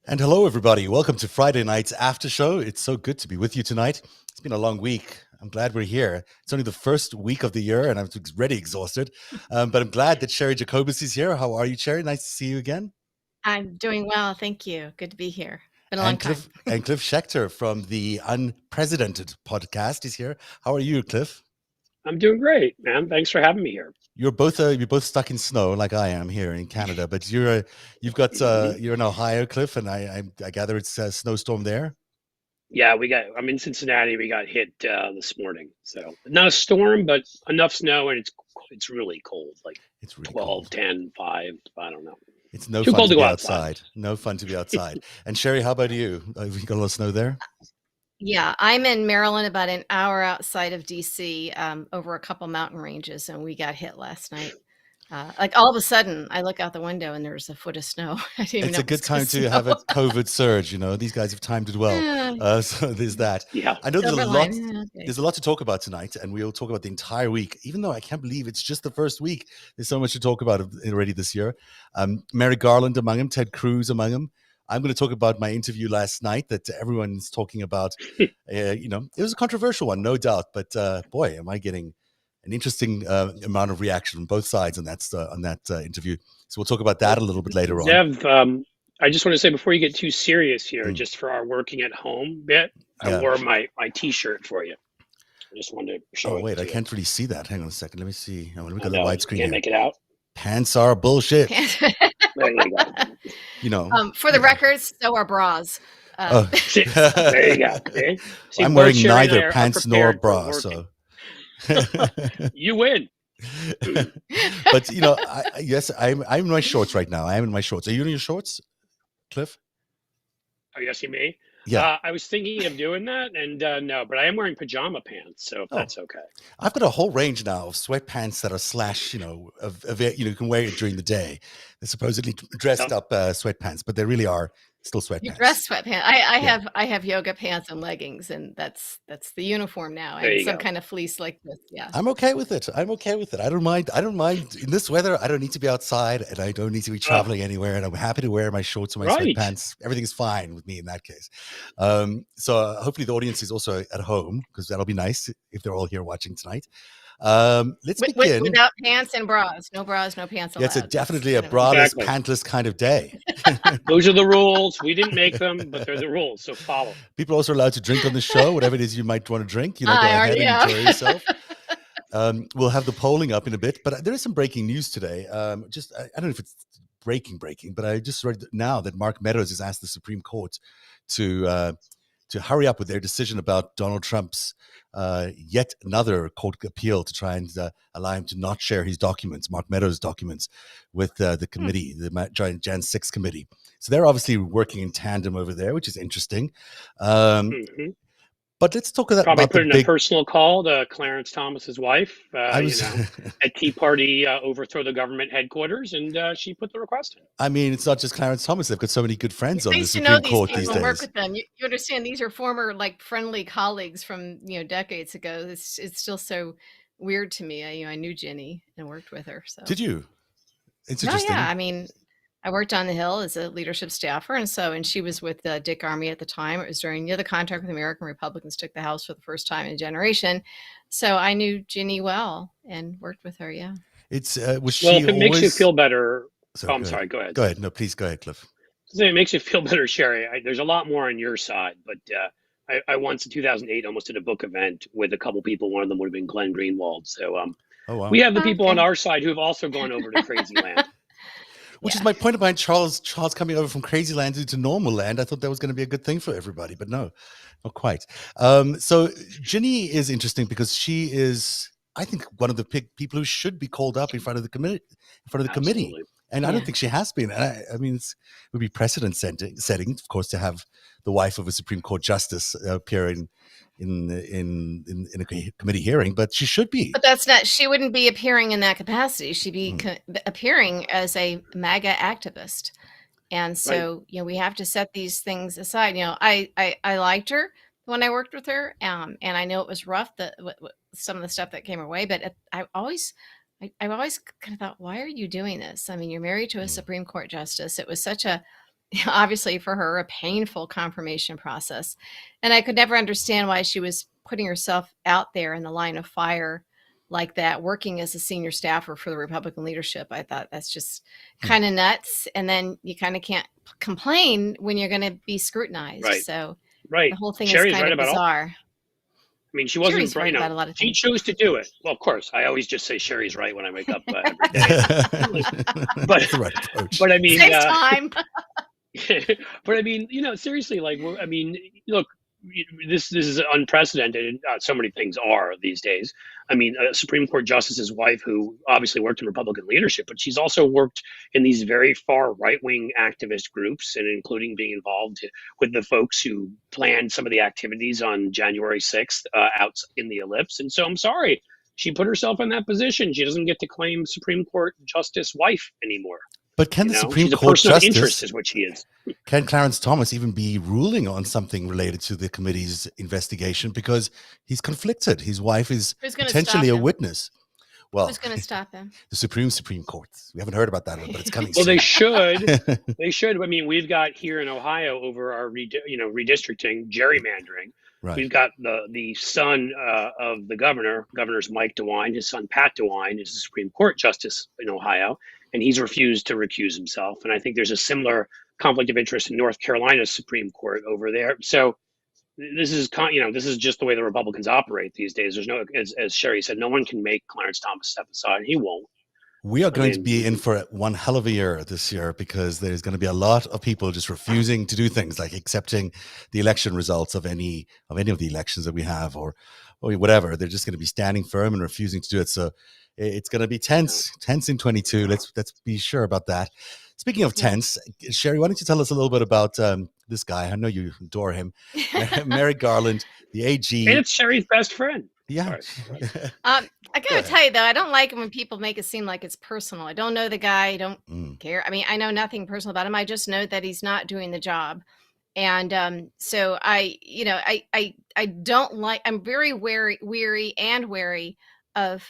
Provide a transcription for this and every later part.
And hello, everybody. Welcome to Friday night's after show. It's so good to be with you tonight. It's been a long week. I'm glad we're here. It's only the first week of the year, and I'm already exhausted. But I'm glad that Sherry Jacobus is here. How are you, Sherry? Nice to see you again. I'm doing well, thank you. Good to be here. Been a long And time. Cliff Schechter from the Unprecedented podcast is here. How are you, Cliff? I'm doing great, man. Thanks for having me here. You're both stuck in snow like I am here in Canada, but you're in Ohio, Cliff, and I gather it's a snowstorm there. Yeah, I'm in Cincinnati. We got hit this morning, so not a storm, but enough snow, and it's really cold, like It's really 12, cold. 10, 5. I don't know. It's no Too fun cold to to be go outside. No fun to be outside. And Sherry, how about you? Have you got a lot of snow there? Yeah, I'm in Maryland, about an hour outside of DC, over a couple mountain ranges, and we got hit last night. Like all of a sudden, I look out the window and there's a foot of snow. I didn't even It's know a it was good going time to to have a snow. COVID surge. These guys have timed it well. So there's that. Yeah, I know Silver line. Okay. there's a lot to talk about tonight, and we'll talk about the entire week, even though I can't believe it's just the first week. There's so much to talk about already this year. Mary Garland among them, Ted Cruz among them. I'm going to talk about my interview last night that everyone's talking about. It was a controversial one, no doubt, but boy, am I getting an interesting amount of reaction from both sides on that interview. So we'll talk about that a little bit later on. Zev, I just want to say before you get too serious here, just for our working at home bit, I wore my T-shirt for you. I just wanted to show it. Oh wait, to I you. can't really see that. Hang on a second. Let me see. Let me go to the No, widescreen. Can't make it out. Pants are bullshit. There you go. For the record, so are bras. There you go. See, I'm wearing Sherry and I neither are pants nor prepared for bra, working. so You win. But yes, I'm in my shorts right now. I am in my shorts. Are you in your shorts, Cliff? Are you asking me? Yeah. I was thinking of doing that, and no, but I am wearing pajama pants, so if that's okay. I've got a whole range now of sweatpants that are slash, you can wear it during the day. They're supposedly dressed up sweatpants, but they really are still sweatpants. You dress sweatpants. I have yoga pants and leggings, and that's the uniform now. And some kind of fleece like this. Yeah. I'm okay with it. I don't mind. In this weather. I don't need to be outside, and I don't need to be traveling anywhere. And I'm happy to wear my shorts and my sweatpants. Everything's fine with me in that case. So hopefully the audience is also at home, because that'll be nice if they're all here watching tonight. Let's begin. Without pants and bras. No bras, no pants allowed. It's definitely a braless, pantless kind of day. Those are the rules. We didn't make them, but they're the rules, so follow. People are also allowed to drink on the show, whatever it is you might want to drink. Go ahead and enjoy yourself. We'll have the polling up in a bit, but there is some breaking news today. I don't know if it's breaking, but I just read now that Mark Meadows has asked the Supreme Court to hurry up with their decision about Donald Trump's yet another court appeal to try and allow him to not share his documents, Mark Meadows' documents, with the committee, the Jan 6 committee. So they're obviously working in tandem over there, which is interesting. But let's talk about probably put in a personal call to Clarence Thomas's wife. At Tea Party overthrow the government headquarters, and she put the request in. I mean, it's not just Clarence Thomas; they've got so many good friends on the Supreme Court these days. Work with them. You understand? These are former friendly colleagues from decades ago. It's still so weird to me. I knew Ginny and worked with her. So did you? It's interesting. Yeah. I mean, I worked on the Hill as a leadership staffer, and she was with Dick Armey at the time. It was during the contract with American Republicans took the House for the first time in a generation. So I knew Ginny well and worked with her. Yeah. It's if it makes you feel better. I'm sorry. Go ahead. Go ahead. No, please go ahead, Cliff. It makes you feel better, Sherry. There's a lot more on your side, but I once in 2008 almost did a book event with a couple people. One of them would have been Glenn Greenwald. So we have the people on our side who have also gone over to Crazy Land. Which is my point about Charles coming over from Crazy Land to normal land. I thought that was going to be a good thing for everybody, but no, not quite. So Ginny is interesting because she is, I think, one of the people who should be called up in front of the committee. Absolutely. And I don't think she has been. And I mean, it would be precedent setting, of course, to have the wife of a Supreme Court justice appear in a committee hearing, but she should be. But that's not. She wouldn't be appearing in that capacity. She'd be appearing as a MAGA activist, and so we have to set these things aside. I liked her when I worked with her, and I know it was rough some of the stuff that came her way, but I've always kind of thought, why are you doing this? I mean, you're married to a Supreme Court justice. It was such a obviously for her, a painful confirmation process. And I could never understand why she was putting herself out there in the line of fire like that, working as a senior staffer for the Republican leadership. I thought that's just kind of nuts. And then you kind of can't complain when you're going to be scrutinized. Right. So right. the whole thing Sherry's is kind of bizarre. I mean, she wasn't right about a lot of she things. chose to do it. Well, of course, I always just say Sherry's right when I wake up every day. That's the right approach. But I mean, saves time. but I mean, seriously, like, I mean, look, this is unprecedented, and so many things are these days. I mean, a Supreme Court justice's wife, who obviously worked in Republican leadership, but she's also worked in these very far right-wing activist groups, and including being involved with the folks who planned some of the activities on January 6th out in the ellipse. And so I'm sorry, she put herself in that position. She doesn't get to claim Supreme Court justice wife anymore. But can the Supreme She's Court a person of justice, interest is what she is. Can Clarence Thomas even be ruling on something related to the committee's investigation, because he's conflicted? His wife is potentially a witness. Well, who's going to stop him? The Supreme Court. We haven't heard about that, but it's coming. Well, soon. they should. They should. I mean, we've got here in Ohio over our redistricting, gerrymandering. Right. We've got the son of the Governor's Mike DeWine. His son Pat DeWine is the Supreme Court justice in Ohio, and he's refused to recuse himself. And I think there's a similar conflict of interest in North Carolina's Supreme Court over there. So this is this is just the way the Republicans operate these days. There's no, as Sherry said, no one can make Clarence Thomas step aside. He won't. We are going to be in for one hell of a year this year, because there's going to be a lot of people just refusing to do things like accepting the election results of any of the elections that we have, or whatever. They're just going to be standing firm and refusing to do it. So it's going to be tense in 22. Let's be sure about that. Speaking of tense, Sherry, why don't you tell us a little bit about this guy? I know you adore him, Merrick Garland, the AG. And it's Sherry's best friend. Yeah. I gotta tell you though, I don't like it when people make it seem like it's personal. I don't know the guy. I don't care. I mean, I know nothing personal about him. I just know that he's not doing the job. And so I don't like, I'm very wary of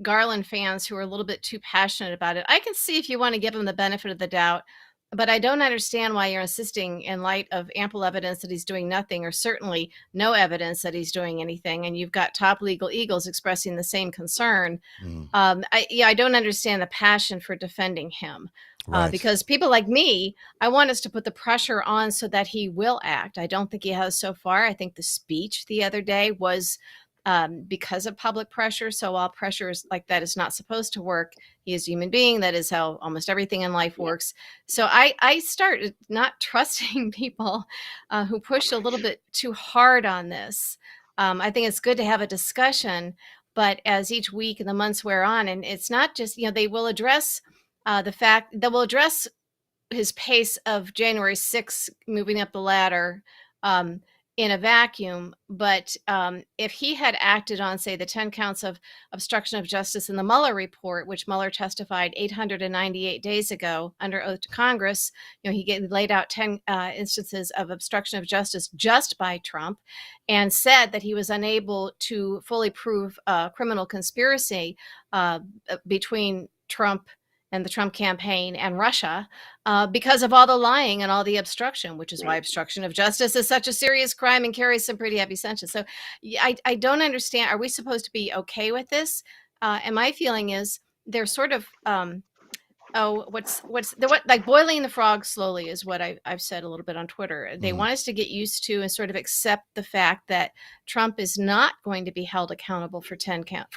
Garland fans who are a little bit too passionate about it. I can see if you want to give him the benefit of the doubt, but I don't understand why you're insisting, in light of ample evidence that he's doing nothing, or certainly no evidence that he's doing anything, and you've got top legal eagles expressing the same concern. I don't understand the passion for defending him. Right. Because people like me, I want us to put the pressure on so that he will act. I don't think he has so far. I think the speech the other day was because of public pressure. So while pressure is like that is not supposed to work, he is a human being. That is how almost everything in life works. So I started not trusting people who push a little bit too hard on this. I think it's good to have a discussion, but as each week and the months wear on, and it's not just, they will address the fact that will address his pace of January 6th moving up the ladder in a vacuum. But if he had acted on, say, the 10 counts of obstruction of justice in the Mueller report, which Mueller testified 898 days ago under oath to Congress, he laid out 10 instances of obstruction of justice just by Trump, and said that he was unable to fully prove criminal conspiracy between Trump and the Trump campaign and Russia because of all the lying and all the obstruction, which is why obstruction of justice is such a serious crime and carries some pretty heavy sentences. So I don't understand. Are we supposed to be okay with this? And my feeling is they're sort of, like boiling the frog slowly is what I've said a little bit on Twitter. They want us to get used to and sort of accept the fact that Trump is not going to be held accountable for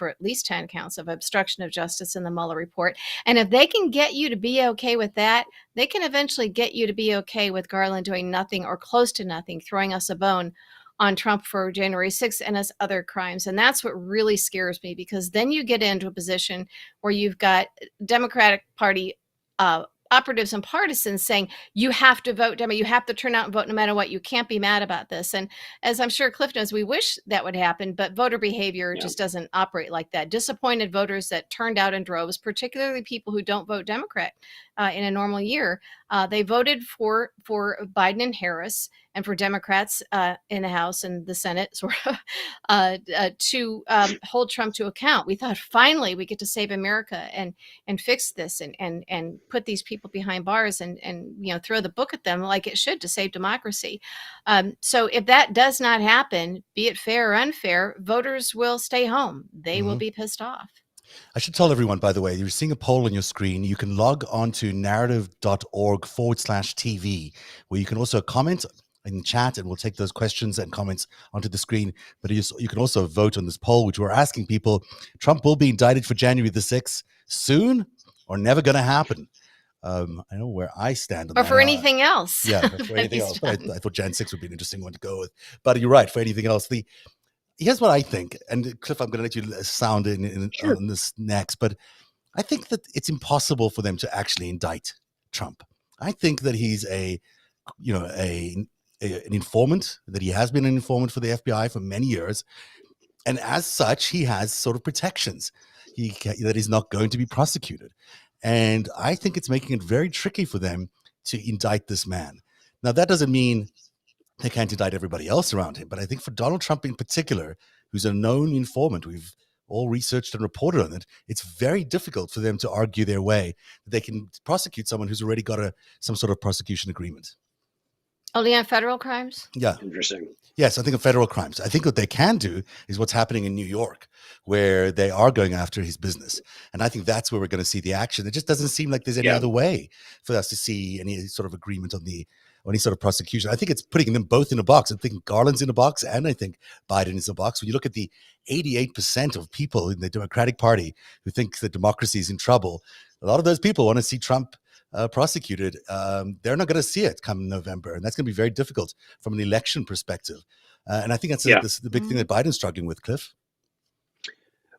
at least 10 counts of obstruction of justice in the Mueller report. And if they can get you to be okay with that, they can eventually get you to be okay with Garland doing nothing or close to nothing, throwing us a bone on Trump for January 6th and his other crimes. And that's what really scares me, because then you get into a position where you've got Democratic Party operatives and partisans saying, you have to vote Democrat, you have to turn out and vote no matter what. You can't be mad about this. And as I'm sure Cliff knows, we wish that would happen, but voter behavior just doesn't operate like that. Disappointed voters that turned out in droves, particularly people who don't vote Democrat in a normal year, they voted for Biden and Harris and for Democrats in the House and the Senate sort of to hold Trump to account. We thought finally we get to save America and fix this and put these people people behind bars and throw the book at them like it should to save democracy. So if that does not happen, be it fair or unfair, voters will stay home. They will be pissed off. I should tell everyone, by the way, you're seeing a poll on your screen. You can log on to narativ.org/TV, where you can also comment in the chat, and we'll take those questions and comments onto the screen. But you can also vote on this poll, which we're asking people: Trump will be indicted for January the 6th soon or never going to happen? I know where I stand on that. Or for anything else. Yeah, for anything else. But I thought Jan 6 would be an interesting one to go with. But you're right, for anything else. Here's what I think, and Cliff, I'm going to let you sound in on this next, but I think that it's impossible for them to actually indict Trump. I think that he's an informant, that he has been an informant for the FBI for many years, and as such, he has sort of protections that he's not going to be prosecuted. And I think it's making it very tricky for them to indict this man. Now, that doesn't mean they can't indict everybody else around him. But I think for Donald Trump in particular, who's a known informant, we've all researched and reported on it, it's very difficult for them to argue their way that they can prosecute someone who's already got some sort of prosecution agreement. Only on federal crimes? Yeah. Interesting. Yes, I think of federal crimes. I think what they can do is what's happening in New York, where they are going after his business. And I think that's where we're going to see the action. It just doesn't seem like there's any other way for us to see any sort of agreement on any sort of prosecution. I think it's putting them both in a box. I think Garland's in a box, and I think Biden is in a box. When you look at the 88% of people in the Democratic Party who think that democracy is in trouble, a lot of those people want to see Trump prosecuted. They're not going to see it come November, and that's going to be very difficult from an election perspective. And I think that's the big thing that Biden's struggling with, Cliff.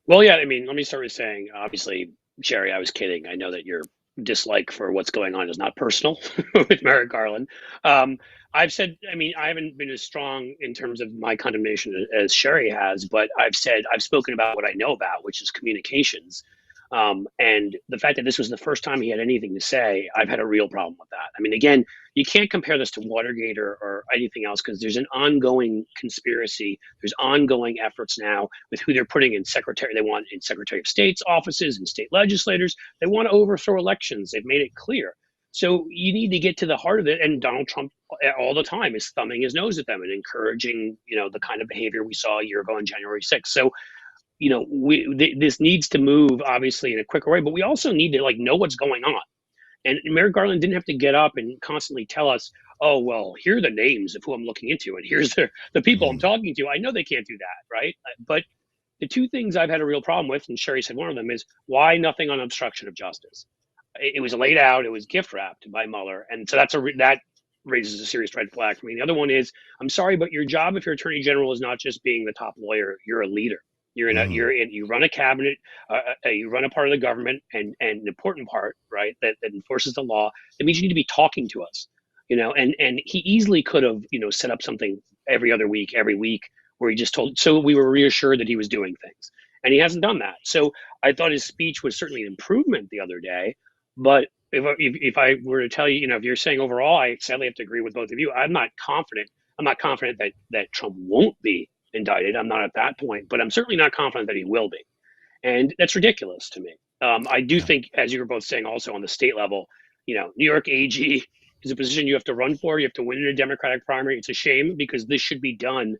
Well, yeah, I mean, let me start with saying, obviously, Sherry, I was kidding. I know that your dislike for what's going on is not personal with Merrick Garland. I've said, I mean, I haven't been as strong in terms of my condemnation as Sherry has, but I've spoken about what I know about, which is communications. And the fact that this was the first time he had anything to say, I've had a real problem with that. I mean, again, you can't compare this to Watergate or anything else, because there's an ongoing conspiracy. There's ongoing efforts now with who they're putting in They want in Secretary of State's offices and state legislators. They want to overthrow elections. They've made it clear. So you need to get to the heart of it. And Donald Trump all the time is thumbing his nose at them and encouraging, the kind of behavior we saw a year ago on January 6th. So this needs to move obviously in a quicker way, but we also need to know what's going on. And Merrick Garland didn't have to get up and constantly tell us, oh, well, here are the names of who I'm looking into, and here's the people I'm talking to. I know they can't do that, right? But the two things I've had a real problem with, and Sherry said one of them, is why nothing on obstruction of justice? It was laid out, it was gift wrapped by Mueller, and so that raises a serious red flag for me. The other one is, I'm sorry, but your job if you're attorney general is not just being the top lawyer. You're a leader. You run a cabinet, you run a part of the government, and an important part, right, that enforces the law. That means you need to be talking to us, and he easily could have, set up something every week, where he just so we were reassured that he was doing things, and he hasn't done that. So I thought his speech was certainly an improvement the other day, but if I were to tell you, if you're saying overall, I sadly have to agree with both of you. I'm not confident that Trump won't be indicted. I'm not at that point, but I'm certainly not confident that he will be. And that's ridiculous to me. I do think, as you were both saying also on the state level, New York AG is a position you have to run for. You have to win in a Democratic primary. It's a shame because this should be done.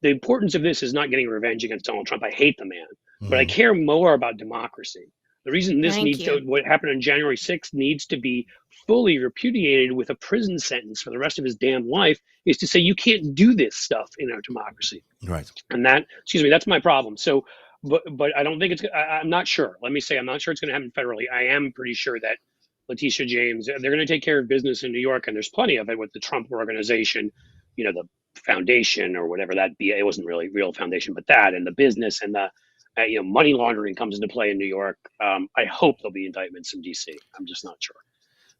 The importance of this is not getting revenge against Donald Trump. I hate the man, but I care more about democracy. The reason this what happened on January 6th needs to be fully repudiated with a prison sentence for the rest of his damn life is to say you can't do this stuff in our democracy. Right. And that's my problem. So, but I don't think I'm not sure. Let me say, I'm not sure it's going to happen federally. I am pretty sure that Letitia James, they're going to take care of business in New York, and there's plenty of it with the Trump organization, the foundation or whatever that be. It wasn't really real foundation, but that and the business and the money laundering comes into play in New York. I hope there'll be indictments in DC. I'm just not sure.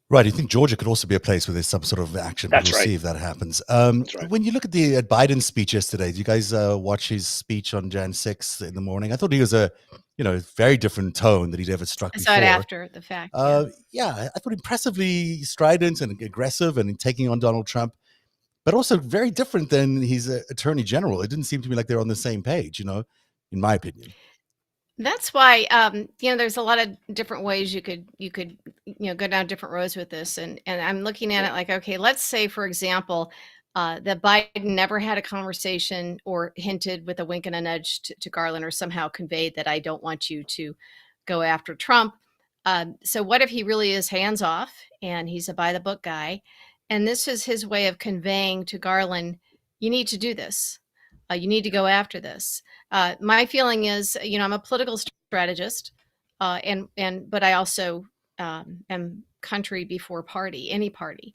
Right. I think Georgia could also be a place where there's some sort of action. That's we'll right. see if that happens. That's right. When you look at the Biden's speech yesterday, did you guys watch his speech on Jan 6th in the morning? I thought he was a very different tone that he'd ever struck before. I saw it after the fact. I thought impressivly strident and aggressive and taking on Donald Trump, but also very different than his attorney general. It didn't seem to me like they're on the same page, in my opinion. That's why, there's a lot of different ways you could go down different roads with this, and I'm looking at it like, okay, let's say, for example, that Biden never had a conversation or hinted with a wink and a nudge to Garland, or somehow conveyed that I don't want you to go after Trump. So what if he really is hands off and he's a by the book guy, and this is his way of conveying to Garland, you need to do this. You need to go after this. My feeling is, I'm a political strategist, but I also am country before party, any party,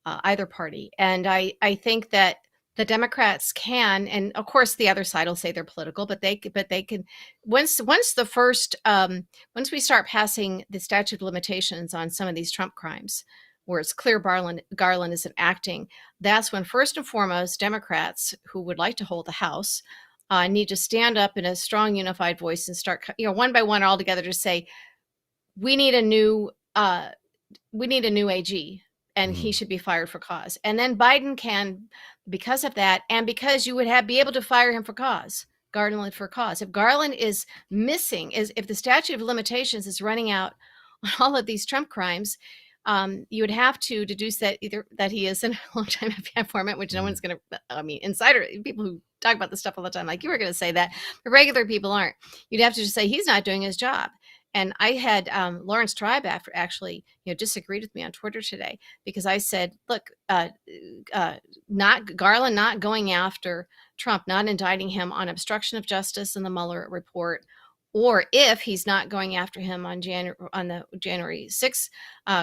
either party, and I think that the Democrats can, and of course the other side will say they're political, but they can, once we start passing the statute of limitations on some of these Trump crimes, where it's clear Garland isn't acting, that's when, first and foremost, Democrats who would like to hold the House need to stand up in a strong, unified voice and start, one by one, all together, to say, we need a new AG, and he should be fired for cause. And then Biden can, because of that, and because you would be able to fire him for cause, Garland for cause. If Garland is missing, if the statute of limitations is running out on all of these Trump crimes, you would have to deduce that either that he is in a long-time FBI informant, which no one's going to, insider people who talk about this stuff all the time, like you were going to say that, but regular people aren't. You'd have to just say he's not doing his job. And I had Lawrence Tribe actually, disagreed with me on Twitter today, because I said, look, not Garland not going after Trump, not indicting him on obstruction of justice in the Mueller report, or if he's not going after him on the January 6th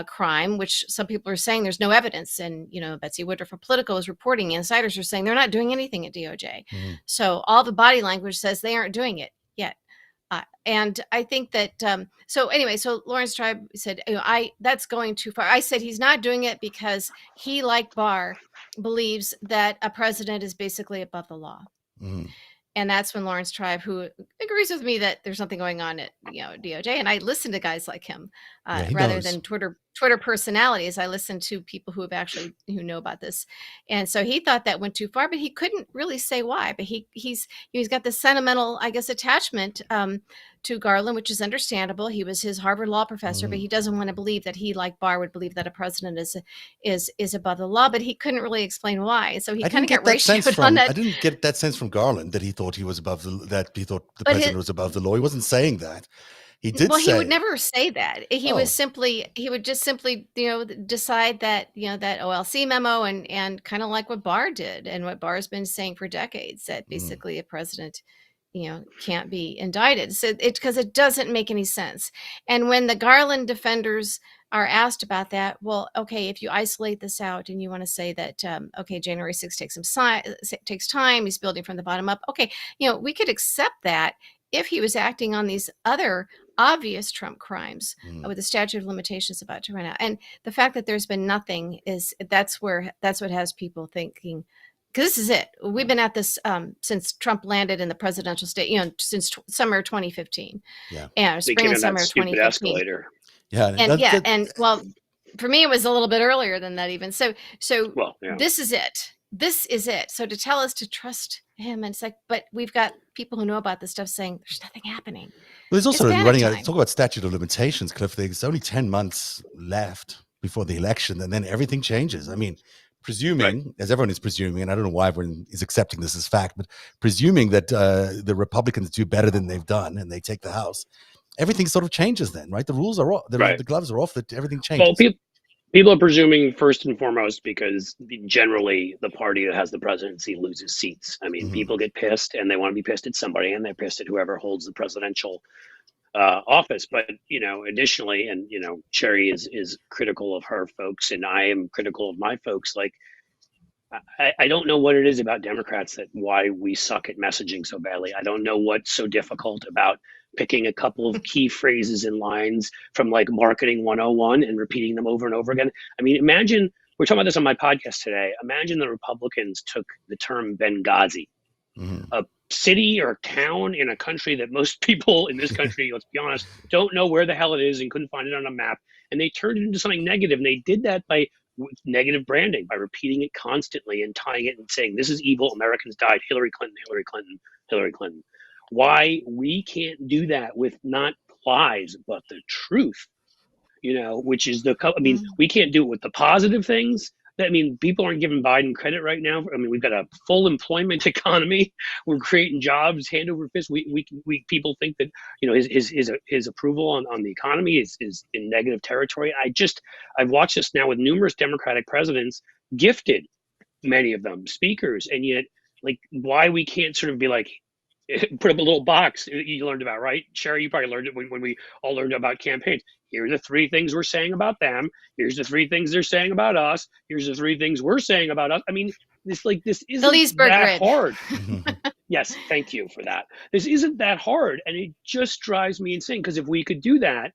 crime, which some people are saying there's no evidence. And, Betsy Woodruff from Politico is reporting, insiders are saying they're not doing anything at DOJ. So all the body language says they aren't doing it yet. And I think that, so Lawrence Tribe said, that's going too far. I said he's not doing it because he, like Barr, believes that a president is basically above the law. And that's when Lawrence Tribe, who agrees with me that there's something going on at DOJ, and I listen to guys like him rather than Twitter personalities. I listen to people who know about this, and so he thought that went too far, but he couldn't really say why. But he's got this sentimental, I guess, attachment to Garland, which is understandable. He was his Harvard law professor, but he doesn't want to believe that he, like Barr, would believe that a president is above the law. But he couldn't really explain why. So he kind of got ratioed on that. I didn't get that sense from Garland that he thought he was above the president was above the law. He wasn't saying that. He did. Well, he would never say that. He would just simply, decide that, that OLC memo, and kind of like what Barr did, and what Barr's been saying for decades, that basically a president, can't be indicted. So because it doesn't make any sense. And when the Garland defenders are asked about that, well, okay, if you isolate this out and you want to say that, January 6th takes time, he's building from the bottom up. Okay, we could accept that if he was acting on these other obvious Trump crimes with the statute of limitations about to run out. And the fact that there's been nothing that's what has people thinking, because this is it. We've been at this since Trump landed in the presidential state, since summer 2015. Yeah, spring and summer 2015. Escalator. Yeah, and well, for me, it was a little bit earlier than that even. So This is it. This is it. So to tell us to trust him, and it's like, but we've got people who know about this stuff saying there's nothing happening. Well, there's also running out. Talk about statute of limitations, Cliff. There's only 10 months left before the election, and then everything changes. I mean, presuming, as everyone is presuming, and I don't know why everyone is accepting this as fact, but presuming that the Republicans do better than they've done and they take the House, everything sort of changes then, right? The rules are off, the gloves are off, that everything changes. Well, people are presuming first and foremost because generally the party that has the presidency loses seats. I mean, people get pissed and they want to be pissed at somebody, and they're pissed at whoever holds the presidential office. But, additionally, and, Cherry is critical of her folks, and I am critical of my folks. Like, I don't know what it is about Democrats why we suck at messaging so badly. I don't know what's so difficult about picking a couple of key phrases and lines from like marketing 101 and repeating them over and over again. I mean, imagine, we're talking about this on my podcast today. Imagine the Republicans took the term Benghazi, a city or town in a country that most people in this country, let's be honest, don't know where the hell it is and couldn't find it on a map. And they turned it into something negative. And they did that with negative branding, by repeating it constantly and tying it and saying, this is evil, Americans died, Hillary Clinton, Hillary Clinton, Hillary Clinton. why we can't do that with not lies, but the truth, which is we can't do it with the positive things. People aren't giving Biden credit right now. We've got a full employment economy. We're creating jobs hand over fist. We people think that, his approval on the economy is in negative territory. I've watched this now with numerous Democratic presidents, gifted, many of them speakers, and yet, like, why we can't sort of be like, put up a little box you learned about, right? Sherry, you probably learned it when we all learned about campaigns. Here are the 3 things we're saying about them. Here's the 3 things they're saying about us. Here's the 3 things we're saying about us. This isn't that hard. Yes, thank you for that. This isn't that hard, and it just drives me insane, because if we could do that,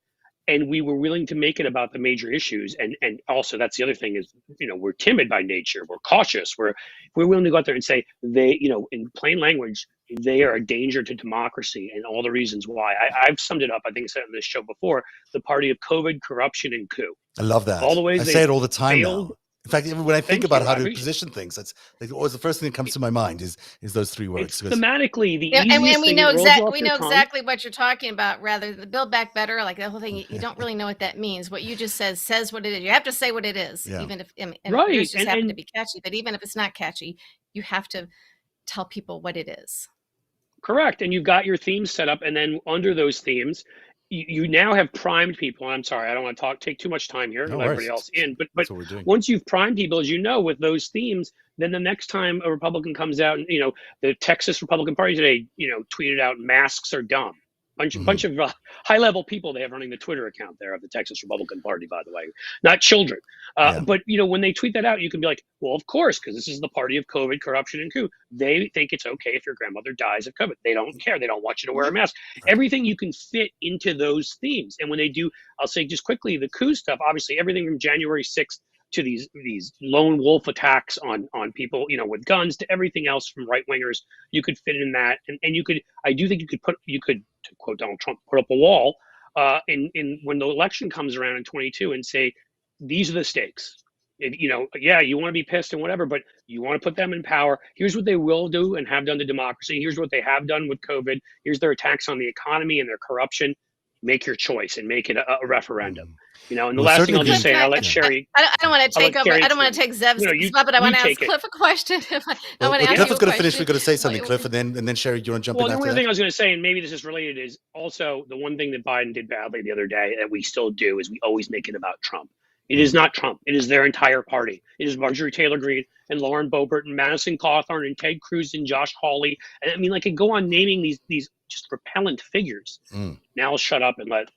and we were willing to make it about the major issues, and also that's the other thing is, we're timid by nature, we're cautious, we're willing to go out there and say they, in plain language, they are a danger to democracy and all the reasons why. I've summed it up, I think I said it on this show before, the party of COVID, corruption, and coup. I love that. All the ways I say it all the time now. In fact, when I think about how to position things, that's always the first thing that comes to my mind is those 3 words. It's thematically the easiest and we know exactly what you're talking about. Rather than Build Back Better, like the whole thing, you don't really know what that means. What you just says what it is. You have to say what it is, even if yours just happen to be catchy. But even if it's not catchy, you have to tell people what it is. Correct, and you've got your themes set up, and then under those themes, you now have primed people. And I'm sorry, I don't want to take too much time here and let everybody else in. But once you've primed people, as you know, with those themes, then the next time a Republican comes out, and the Texas Republican Party today, tweeted out masks are dumb. Bunch of high-level people they have running the Twitter account there of the Texas Republican Party, by the way, not children. But when they tweet that out, you can be like, well, of course, because this is the party of COVID, corruption, and coup. They think it's okay if your grandmother dies of COVID. They don't care. They don't want you to wear a mask. Everything you can fit into those themes. And when they do, I'll say just quickly, the coup stuff, obviously everything from January 6th to these lone wolf attacks on people, with guns, to everything else from right wingers, you could fit in that, and I do think you could, to quote Donald Trump, put up a wall, in when the election comes around in 22 and say, these are the stakes. You want to be pissed and whatever, but you want to put them in power. Here's what they will do and have done to democracy. Here's what they have done with COVID. Here's their attacks on the economy and their corruption. Make your choice and make it a referendum. And the last thing I'll just say, I'll let Sherry. I don't want to take over. I don't want to take Zev's spot, but I want to ask Cliff a question. Cliff was going to finish. We're going to say something, Cliff, and then Sherry, do you want to jump in after that? The one thing I was going to say, and maybe this is related, is also the one thing that Biden did badly the other day that we still do is we always make it about Trump. It is not Trump. It is their entire party. It is Marjorie Taylor Greene and Lauren Boebert and Madison Cawthorn and Ted Cruz and Josh Hawley. And I could go on naming these just repellent figures. Now I'll shut up and let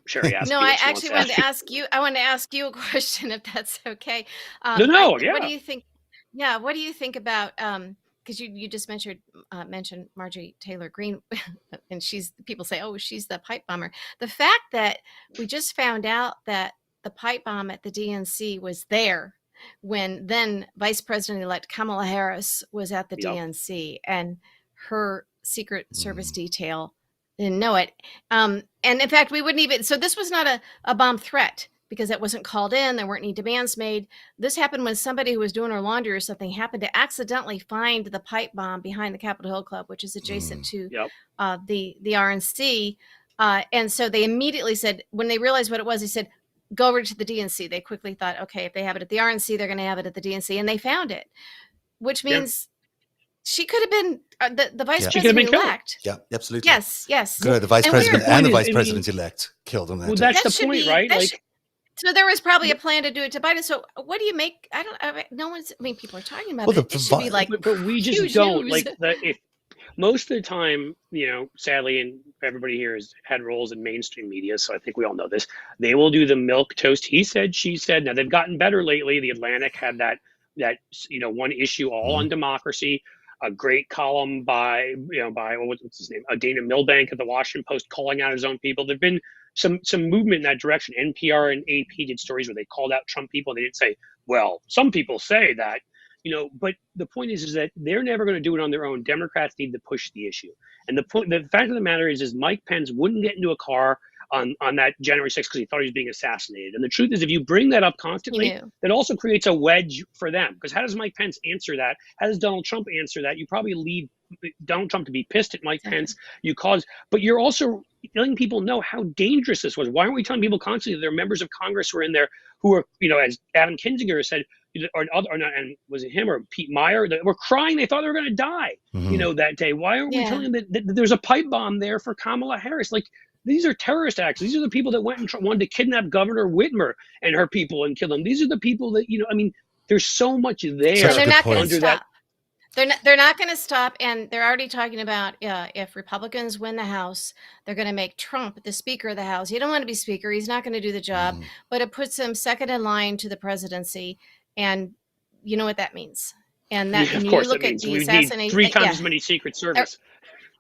Sherry ask. No, I actually wanted to ask you. I want to ask you a question, if that's okay. Yeah. What do you think? Yeah, what do you think about? Because you just mentioned Marjorie Taylor Greene, and people say, oh, she's the pipe bomber. The fact that we just found out that the pipe bomb at the DNC was there when then Vice President-elect Kamala Harris was at the DNC, and her Secret Service detail didn't know it. And in fact, we wouldn't even, so this was not a bomb threat because it wasn't called in. There weren't any demands made. This happened when somebody who was doing her laundry or something happened to accidentally find the pipe bomb behind the Capitol Hill Club, which is adjacent to the RNC. And so they immediately said, when they realized what it was, they said, go over to the DNC. They quickly thought, okay, if they have it at the RNC, they're going to have it at the DNC. And they found it, which means she could have been the vice president-elect. Yeah, absolutely. Yes. Good, the vice president and the vice president-elect killed on that. Well, that's the point, right? So there was probably a plan to do it to Biden. So what do you make? People are talking about it. It should be like, but we just don't like if most of the time, sadly, and everybody here has had roles in mainstream media, so I think we all know this. They will do the milk toast. He said, she said. Now they've gotten better lately. The Atlantic had that one issue all on democracy. A great column by what's his name? Dana Milbank at the Washington Post calling out his own people. There've been some movement in that direction. NPR and AP did stories where they called out Trump people. They didn't say, well, some people say that. But the point is that they're never going to do it on their own. Democrats need to push the issue. And the fact of the matter is Mike Pence wouldn't get into a car on that January 6th because he thought he was being assassinated. And the truth is, if you bring that up constantly, that also creates a wedge for them. Because how does Mike Pence answer that? How does Donald Trump answer that? You probably leave Donald Trump to be pissed at Mike Pence. But you're also letting people know how dangerous this was. Why aren't we telling people constantly that there are members of Congress who are in there who are, as Adam Kinzinger said, or not, and was it him or Pete Meyer, that were crying? They thought they were going to die, that day. Why aren't we telling them that there's a pipe bomb there for Kamala Harris? Like, these are terrorist acts. These are the people that went and wanted to kidnap Governor Whitmer and her people and kill them. These are the people that, there's so much there. So they're not going to stop. They're not going to stop, and they're already talking about if Republicans win the House, they're going to make Trump the Speaker of the House. He don't want to be Speaker; he's not going to do the job, but it puts him second in line to the presidency, and you know what that means. And that, of when course, you look it at means the we assassination, need 3 times as many Secret Service.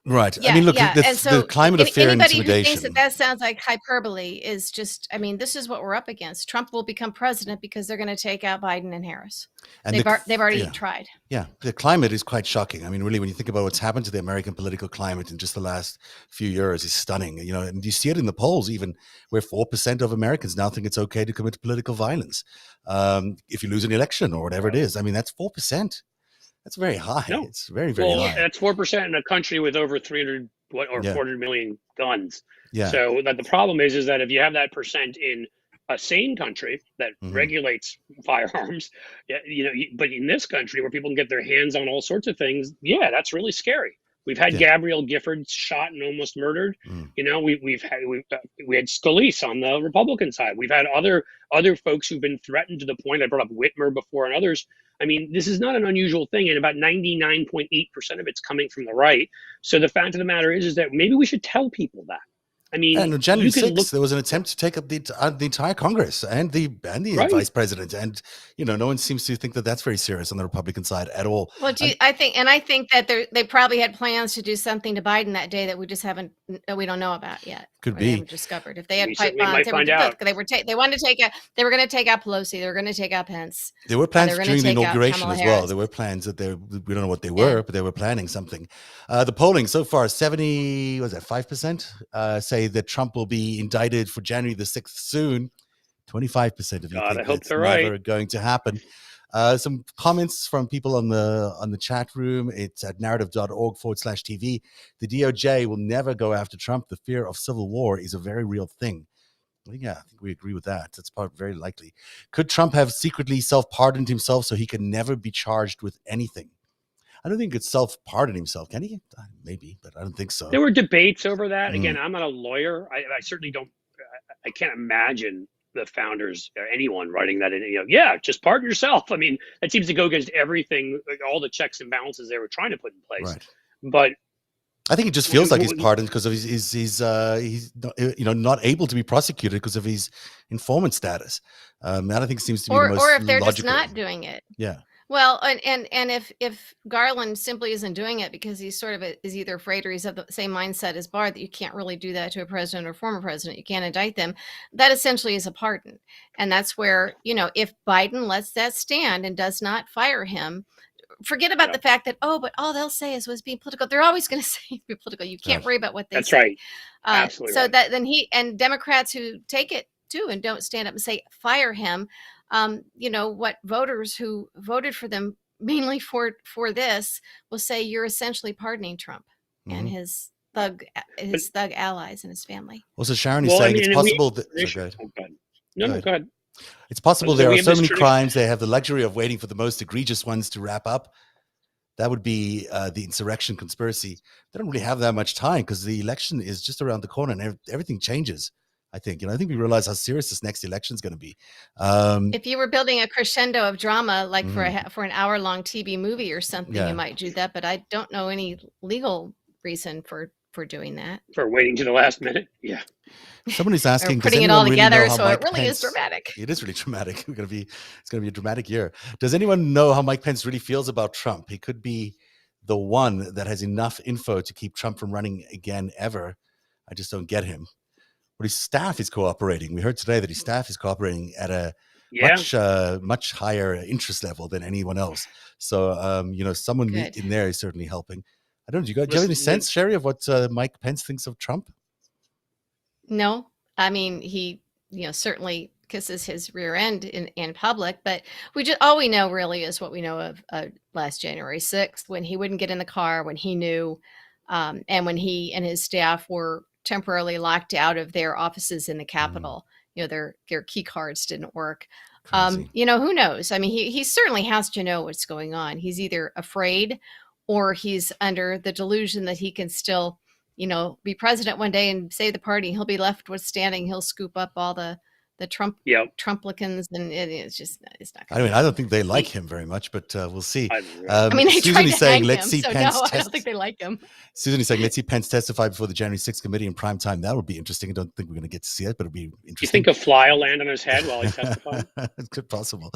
Right. I mean, look, the climate of fear and intimidation. Anybody who thinks that sounds like hyperbole is just, this is what we're up against. Trump will become president because they're going to take out Biden and Harris. And they've already tried. Yeah. The climate is quite shocking. I mean, really, when you think about what's happened to the American political climate in just the last few years is stunning. And you see it in the polls, even where 4% of Americans now think it's okay to commit political violence if you lose an election or whatever it is. I mean, that's 4%. That's very high. No. It's very, very high. That's 4% in a country with over 400 million guns. Yeah. So that the problem is that if you have that percent in a sane country that regulates firearms, but in this country where people can get their hands on all sorts of things, that's really scary. We've had Gabrielle Giffords shot and almost murdered. We had Scalise on the Republican side. We've had other folks who've been threatened to the point. I brought up Whitmer before and others. I mean, this is not an unusual thing, and about 99.8% of it's coming from the right. So the fact of the matter is that maybe we should tell people that. I mean, on January 6th, there was an attempt to take up the entire Congress and the vice president, and no one seems to think that that's very serious on the Republican side at all. Well, I think that they probably had plans to do something to Biden that day that we just we don't know about yet. Could be haven't discovered. If they had pipe bombs, they were going to take out Pelosi. They were going to take out Pence. There were plans during the inauguration as well. There were plans that we don't know what they were, but they were planning something. The polling so far, 5% say that Trump will be indicted for January the 6th soon. 25% of you think that's never going to happen. Some comments from people on the chat room. It's at narrative.org/TV. The DOJ will never go after Trump. The fear of civil war is a very real thing. Well, yeah, I think we agree with that. That's very likely. Could Trump have secretly self-pardoned himself so he can never be charged with anything? I don't think it's self-pardon himself. Can he? Maybe, but I don't think so. There were debates over that. Again, I'm not a lawyer. I certainly don't. I can't imagine the founders or anyone writing that in. Just pardon yourself. I mean, that seems to go against everything, all the checks and balances they were trying to put in place. Right. But I think it just feels like he's pardoned because of he's not able to be prosecuted because of his informant status. And I think it seems to be the most or if they're logical. Just not doing it. Yeah. Well, and if Garland simply isn't doing it because he's sort of is either afraid or he's of the same mindset as Barr that you can't really do that to a president or former president, you can't indict them, that essentially is a pardon. And that's where, if Biden lets that stand and does not fire him, forget about the fact that, but all they'll say was being political. They're always going to say be political. You can't worry about what they say. That's right. Absolutely so right. that then Democrats who take it too and don't stand up and say, fire him. What voters who voted for them mainly for this will say you're essentially pardoning Trump and his thug allies and his family. Well, so Sharon is saying it's possible that. Go ahead. It's possible there are so many crimes they have the luxury of waiting for the most egregious ones to wrap up. That would be the insurrection conspiracy. They don't really have that much time because the election is just around the corner and everything changes. I think we realize how serious this next election is going to be. If you were building a crescendo of drama, like for an hour-long TV movie or something, you might do that. But I don't know any legal reason for doing that. For waiting to the last minute, yeah. Somebody's asking, or putting it all together, so it really is dramatic. It is really dramatic. It's going to be a dramatic year. Does anyone know how Mike Pence really feels about Trump? He could be the one that has enough info to keep Trump from running again ever. I just don't get him. But his staff is cooperating. We heard today that his staff is cooperating at a much higher interest level than anyone else. So, someone in there is certainly helping. I don't know. Do you have any sense, Sherry, of what Mike Pence thinks of Trump? No. I mean, he, certainly kisses his rear end in public. But all we know really is what we know of last January 6th, when he wouldn't get in the car, when he knew, and when he and his staff were temporarily locked out of their offices in the Capitol. Their key cards didn't work. Who knows? I mean, he certainly has to know what's going on. He's either afraid or he's under the delusion that he can still, be president one day and save the party. He'll be left withstanding. He'll scoop up all the Trumplicans, and it's not. I don't think they like him very much, but we'll see. They Susan is saying, let's see Pence. I don't think they like him. Susan is saying, let's see Pence testify before the January 6th committee in prime time. That would be interesting. I don't think we're going to get to see it, but it'll be interesting. You think a fly will land on his head while he testifies? It's good possible.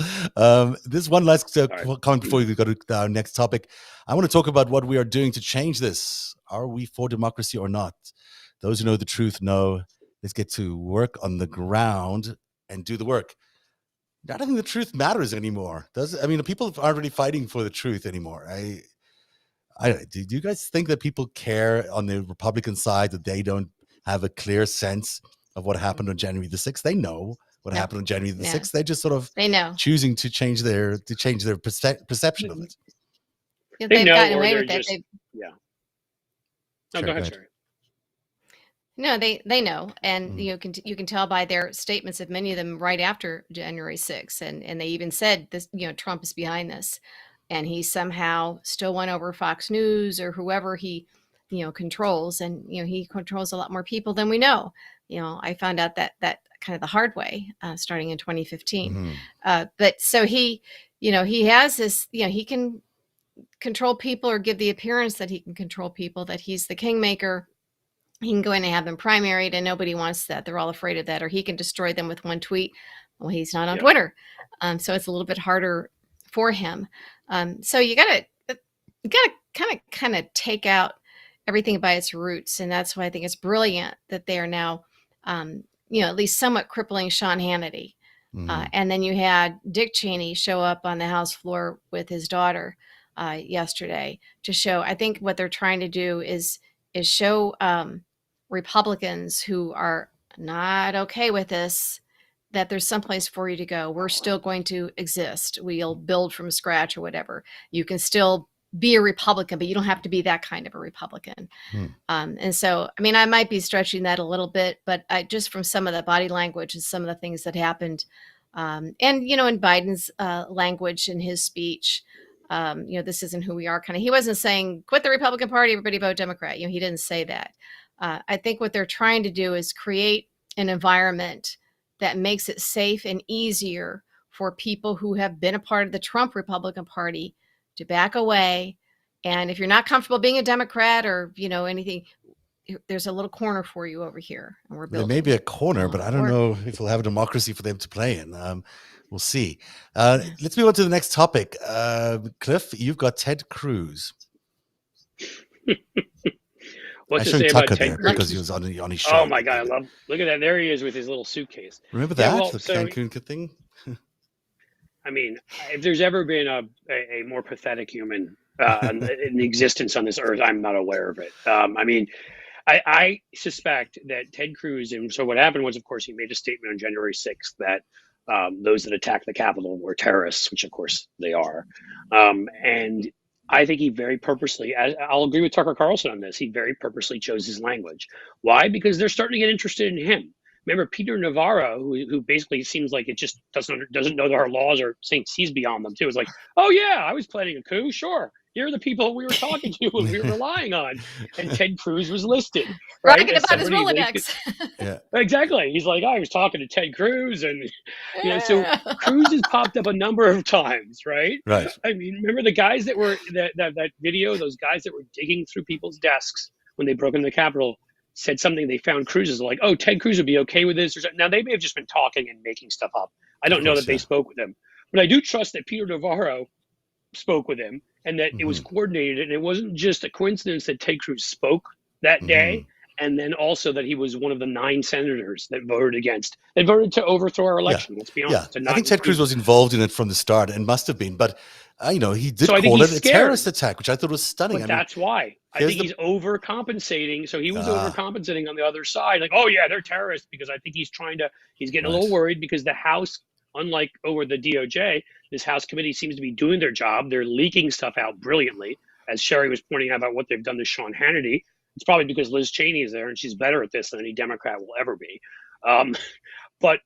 This one last comment before we go to our next topic. I want to talk about what we are doing to change this. Are we for democracy or not? Those who know the truth know. Let's get to work on the ground and do the work. I don't think the truth matters anymore. People aren't really fighting for the truth anymore. Do you guys think that people care on the Republican side that they don't have a clear sense of what happened on January the 6th? They know what happened on January the 6th. They just sort of choosing to change their perception of it. They've gotten away with it. No, go ahead, Sherry. No, they know, and you can tell by their statements of many of them right after January 6th, and they even said this. Trump is behind this, and he somehow still won over Fox News or whoever he controls, and he controls a lot more people than we know. I found out that kind of the hard way starting in 2015. But so he has this. He can control people or give the appearance that he can control people, that he's the kingmaker. He can go in and have them primaried, and nobody wants that. They're all afraid of that. Or he can destroy them with one tweet. Well, he's not on Twitter, so it's a little bit harder for him. So you gotta kind of take out everything by its roots, and that's why I think it's brilliant that they are now, at least somewhat crippling Sean Hannity. And then you had Dick Cheney show up on the House floor with his daughter yesterday to show. I think what they're trying to do is show Republicans who are not okay with this that there's someplace for you to go. We're still going to exist. We'll build from scratch or whatever. You can still be a Republican, but you don't have to be that kind of a Republican. And so, I might be stretching that a little bit, but just from some of the body language and some of the things that happened, and in Biden's language in his speech, this isn't who we are. He wasn't saying quit the Republican Party, everybody vote Democrat. He didn't say that. I think what they're trying to do is create an environment that makes it safe and easier for people who have been a part of the Trump Republican Party to back away. And if you're not comfortable being a Democrat or, anything, there's a little corner for you over here. And we're building. There may be a corner, but I don't know if we'll have a democracy for them to play in. We'll see. Let's move on to the next topic. Cliff, you've got Ted Cruz. What to say about Ted Cruz? Because he was on his show. Oh my God, look at that. There he is with his little suitcase. Remember that? The Cancun thing? If there's ever been a more pathetic human in existence on this earth, I'm not aware of it. I suspect that Ted Cruz, and so what happened was, of course, he made a statement on January 6th that those that attacked the Capitol were terrorists, which of course they are. And I think he very purposely, I'll agree with Tucker Carlson on this, he very purposely chose his language. Why? Because they're starting to get interested in him. Remember Peter Navarro, who basically seems like it just doesn't know that our laws are thinks he's beyond them too. It's like, oh yeah, I was planning a coup, sure. Here are the people we were talking to and we were relying on. And Ted Cruz was listed. Right? Bragging about his Rolodex. Yeah. Exactly. He's like, I was talking to Ted Cruz. And, so Cruz has popped up a number of times, right? Right. Remember the guys that were, that video, those guys that were digging through people's desks when they broke into the Capitol, said something, they found Cruz is like, oh, Ted Cruz would be okay with this. Now, they may have just been talking and making stuff up. I don't know that they spoke with him. But I do trust that Peter Navarro spoke with him and that it was coordinated. And it wasn't just a coincidence that Ted Cruz spoke that day. And then also that he was one of the 9 senators that voted against. They voted to overthrow our election. Let's be honest. I think Ted Cruz was involved in it from the start and must have been. But he did call it a terrorist attack, which I thought was stunning. But that's why. I think he's overcompensating. So he was overcompensating on the other side. Like, oh, yeah, they're terrorists, because I think he's getting a little worried because the House, unlike over the DOJ, this House committee seems to be doing their job. They're leaking stuff out brilliantly, as Sherry was pointing out about what they've done to Sean Hannity. It's probably because Liz Cheney is there and she's better at this than any Democrat will ever be. But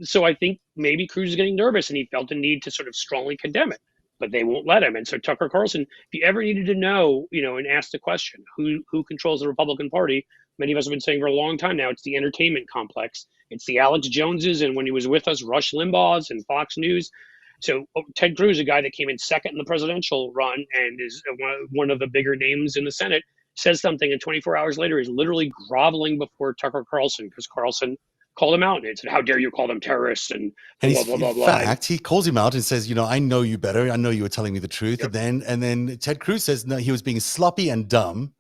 so I think maybe Cruz is getting nervous and he felt the need to sort of strongly condemn it, but they won't let him. And so Tucker Carlson, if you ever needed to know, and ask the question, who controls the Republican Party? Many of us have been saying for a long time now, it's the entertainment complex. It's the Alex Joneses, and when he was with us, Rush Limbaugh's and Fox News. So Ted Cruz, a guy that came in second in the presidential run and is one of the bigger names in the Senate, says something, and 24 hours later is literally groveling before Tucker Carlson because Carlson called him out and said, "How dare you call them terrorists?" And blah, blah, blah, blah. In fact, he calls him out and says, I know you better. I know you were telling me the truth. Yep. And then Ted Cruz says, no, he was being sloppy and dumb,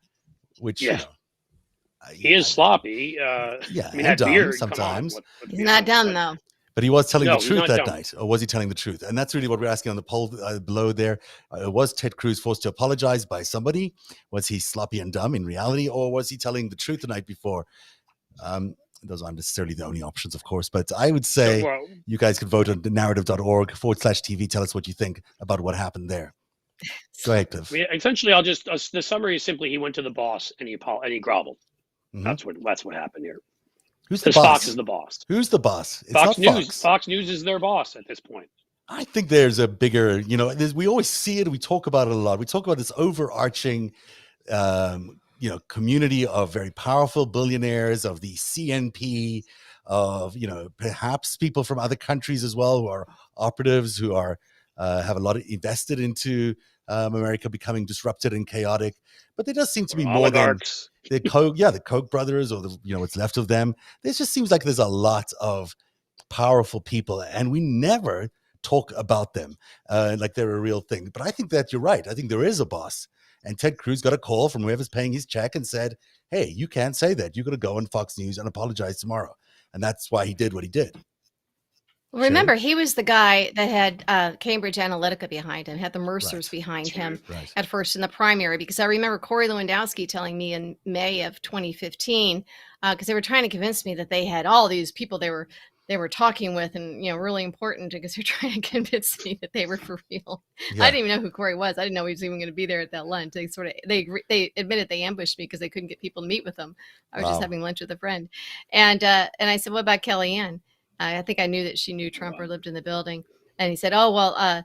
which, he is sloppy. And dumb sometimes. He's not dumb, though. But he was telling the truth that night, or was he telling the truth? And that's really what we're asking on the poll below there. Was Ted Cruz forced to apologize by somebody? Was he sloppy and dumb in reality, or was he telling the truth the night before? Those aren't necessarily the only options, of course, but I would say you guys could vote on narativ.org/TV. Tell us what you think about what happened there. Go ahead, Cliff. Essentially, the summary is simply he went to the boss and he groveled. Mm-hmm. That's what happened here. Who's the boss? Fox is the boss. Who's the boss? It's Fox not News. Fox. Fox News is their boss at this point. I think there's a bigger, we always see it. We talk about it a lot. We talk about this overarching, community of very powerful billionaires, of the CNP, of, perhaps people from other countries as well, who are operatives, who are have a lot of invested into America becoming disrupted and chaotic. But there does seem to be more oligarchs. Than the Koch brothers, or what's left of them. There just seems like there's a lot of powerful people, and we never talk about them like they're a real thing. But I think that you're right. I think there is a boss. And Ted Cruz got a call from whoever's paying his check and said, "Hey, you can't say that. You got to go on Fox News and apologize tomorrow." And that's why he did what he did. Remember, he was the guy that had Cambridge Analytica behind him, had the Mercers behind him at first in the primary, because I remember Corey Lewandowski telling me in May of 2015, because they were trying to convince me that they had all these people they were talking with, and really important, because they're trying to convince me that they were for real. Yeah. I didn't even know who Corey was. I didn't know he was even going to be there at that lunch. They admitted they ambushed me because they couldn't get people to meet with them. I was just having lunch with a friend, and I said, "What about Kellyanne?" I think I knew that she knew Trump or lived in the building. And he said, "Oh, well,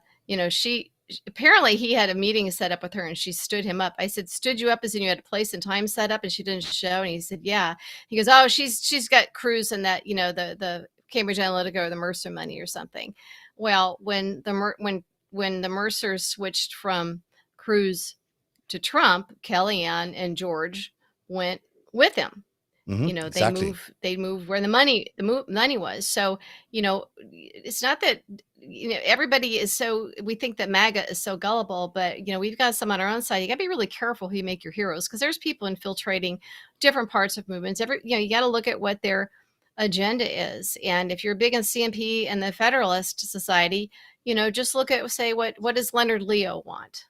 she apparently he had a meeting set up with her and she stood him up." I said, "Stood you up as in you had a place and time set up and she didn't show?" And he said, "Yeah." He goes, "Oh, she's got Cruz and that, the Cambridge Analytica or the Mercer money or something." Well, when the Mercers switched from Cruz to Trump, Kellyanne and George went with him. Mm-hmm, they move where the money was. So, it's not that, everybody is we think that MAGA is so gullible, but, we've got some on our own side. You got to be really careful who you make your heroes, because there's people infiltrating different parts of movements. You got to look at what their agenda is. And if you're big in CNP and the Federalist Society, just look at, say, what does Leonard Leo want?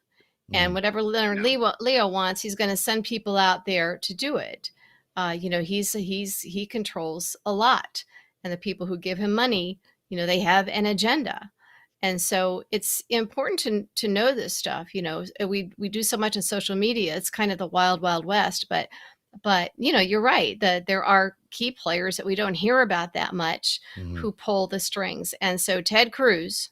And whatever Leonard Leo wants, he's going to send people out there to do it. He controls a lot, and the people who give him money, they have an agenda. And so it's important to know this stuff. We do so much in social media. It's kind of the wild, wild west, but you're right that there are key players that we don't hear about that much who pull the strings. And so Ted Cruz,